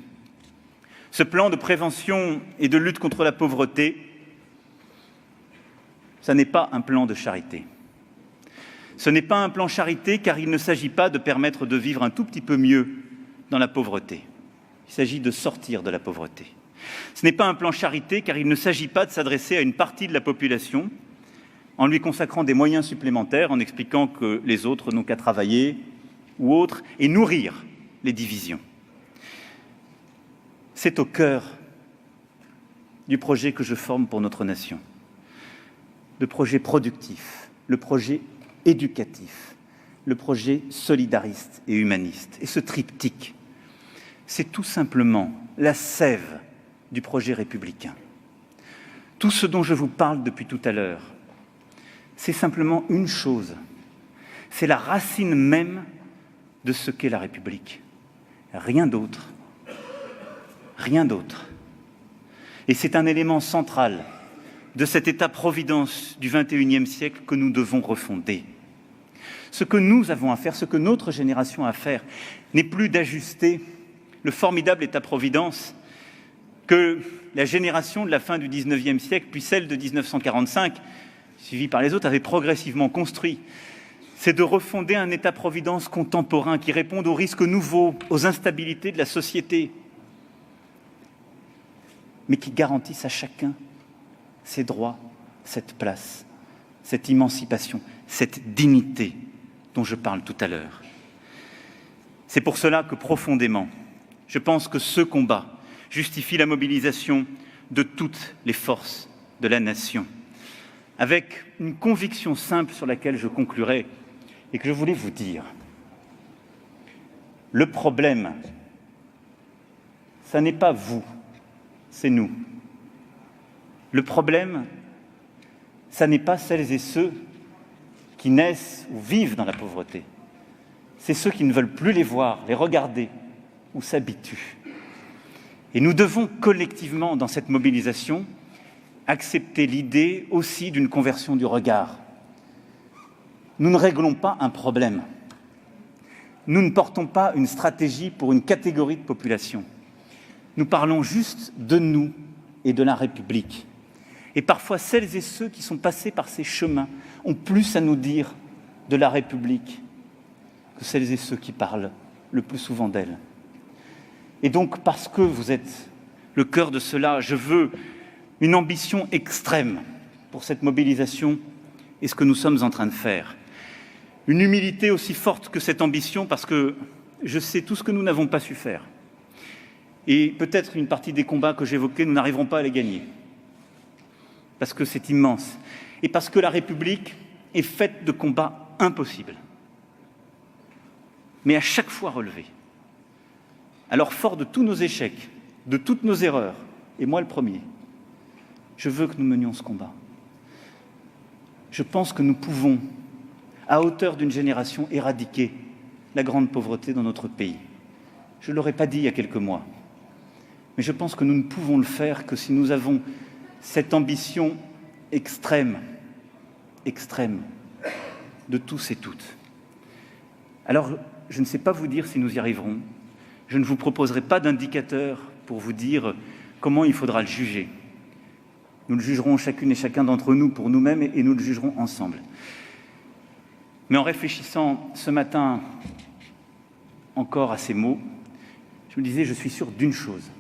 Speaker 1: ce plan de prévention et de lutte contre la pauvreté, ce n'est pas un plan de charité. Ce n'est pas un plan charité car il ne s'agit pas de permettre de vivre un tout petit peu mieux dans la pauvreté. Il s'agit de sortir de la pauvreté. Ce n'est pas un plan charité car il ne s'agit pas de s'adresser à une partie de la population en lui consacrant des moyens supplémentaires, en expliquant que les autres n'ont qu'à travailler ou autres et nourrir les divisions. C'est au cœur du projet que je forme pour notre nation, le projet productif, le projet éducatif, le projet solidariste et humaniste. Et ce triptyque, c'est tout simplement la sève du projet républicain. Tout ce dont je vous parle depuis tout à l'heure, c'est simplement une chose, c'est la racine même de ce qu'est la République. Rien d'autre. Rien d'autre. Et c'est un élément central de cet État-providence du XXIe siècle que nous devons refonder. Ce que nous avons à faire, ce que notre génération a à faire, n'est plus d'ajuster le formidable État-providence que la génération de la fin du XIXe siècle, puis celle de 1945, suivie par les autres, avait progressivement construit. C'est de refonder un État-providence contemporain qui réponde aux risques nouveaux, aux instabilités de la société, mais qui garantisse à chacun ses droits, cette place, cette émancipation, cette dignité dont je parle tout à l'heure. C'est pour cela que profondément, je pense que ce combat justifie la mobilisation de toutes les forces de la nation, avec une conviction simple sur laquelle je conclurai et que je voulais vous dire. Le problème, ça n'est pas vous, c'est nous. Le problème, ça n'est pas celles et ceux qui naissent ou vivent dans la pauvreté. C'est ceux qui ne veulent plus les voir, les regarder ou s'habituent. Et nous devons collectivement, dans cette mobilisation, accepter l'idée aussi d'une conversion du regard. Nous ne réglons pas un problème. Nous ne portons pas une stratégie pour une catégorie de population. Nous parlons juste de nous et de la République. Et parfois, celles et ceux qui sont passés par ces chemins ont plus à nous dire de la République que celles et ceux qui parlent le plus souvent d'elle. Et donc, parce que vous êtes le cœur de cela, je veux une ambition extrême pour cette mobilisation et ce que nous sommes en train de faire. Une humilité aussi forte que cette ambition, parce que je sais tout ce que nous n'avons pas su faire. Et peut-être une partie des combats que j'évoquais, nous n'arriverons pas à les gagner. Parce que c'est immense. Et parce que la République est faite de combats impossibles. Mais à chaque fois relevés. Alors, fort de tous nos échecs, de toutes nos erreurs, et moi le premier, je veux que nous menions ce combat. Je pense que nous pouvons, à hauteur d'une génération, éradiquer la grande pauvreté dans notre pays. Je ne l'aurais pas dit il y a quelques mois. Mais je pense que nous ne pouvons le faire que si nous avons cette ambition extrême de tous et toutes. Alors, je ne sais pas vous dire si nous y arriverons. Je ne vous proposerai pas d'indicateur pour vous dire comment il faudra le juger. Nous le jugerons chacune et chacun d'entre nous pour nous-mêmes et nous le jugerons ensemble. Mais en réfléchissant ce matin encore à ces mots, je me disais, je suis sûr d'une chose.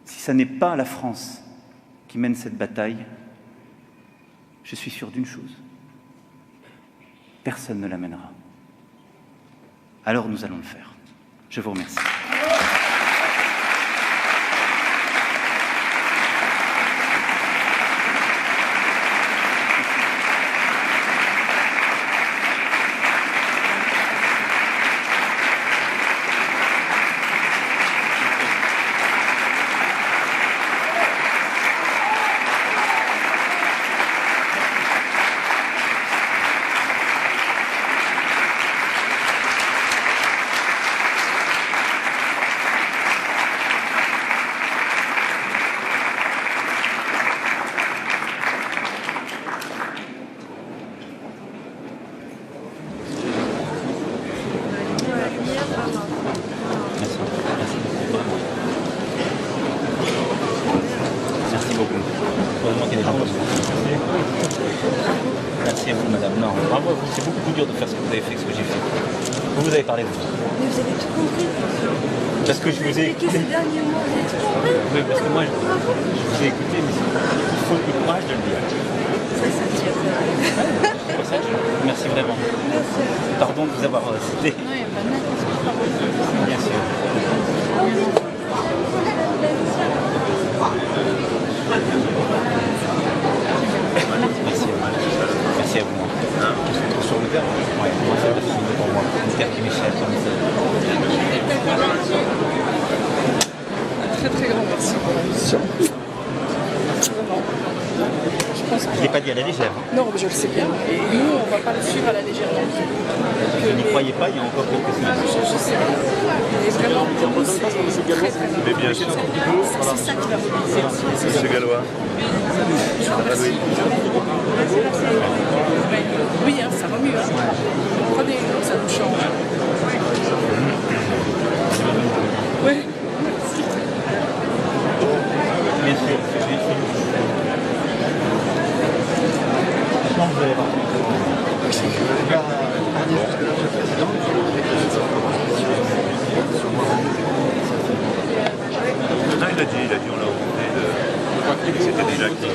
Speaker 1: Si ça n'est pas la France qui mène cette bataille, je suis sûr d'une chose. Personne ne la mènera. Alors nous allons le faire. Je vous remercie.
Speaker 2: Merci à vous, madame. Non, bravo à vous. C'est beaucoup plus dur de faire ce que vous avez fait que ce que j'ai fait. Vous avez parlé de vous.
Speaker 3: Mais vous avez tout compris.
Speaker 2: Parce que je vous ai écouté.
Speaker 3: Ces derniers mois, vous avez tout compris.
Speaker 2: Oui, parce que moi, je vous ai écouté, mais il faut le courage de le dire.
Speaker 3: Ça tire.
Speaker 2: C'est pour ça que merci vraiment.
Speaker 3: Merci.
Speaker 2: Pardon de vous avoir cité.
Speaker 3: Non, il n'y a pas de mal.
Speaker 2: Bien sûr. Merci à vous. Merci à vous. Sur le verre. Ouais, moi, c'est pas fini pour moi. Une terre qui m'échappe comme ça.
Speaker 4: Très très grand merci pour la mission. Vraiment. Je pense que...
Speaker 2: Je ne l'ai pas dit à la légère.
Speaker 4: Non, mais je le sais bien. Et nous, on ne va pas le suivre à la légère.
Speaker 2: Je n'y croyais pas il y a encore quelques semaines.
Speaker 4: Je sais bien. Et vraiment, pour nous, c'est très très
Speaker 5: Mais bien sûr.
Speaker 4: c'est ça qui va mobiliser aussi les
Speaker 5: Monsieur Gallois.
Speaker 4: Oui, hein, ça remue. Hein. Prenez une autre, ça nous change. Oui.
Speaker 2: Bien sûr. Maintenant, vous allez voir.
Speaker 5: Non, il a dit, on l'a rencontré. C'était déjà actif.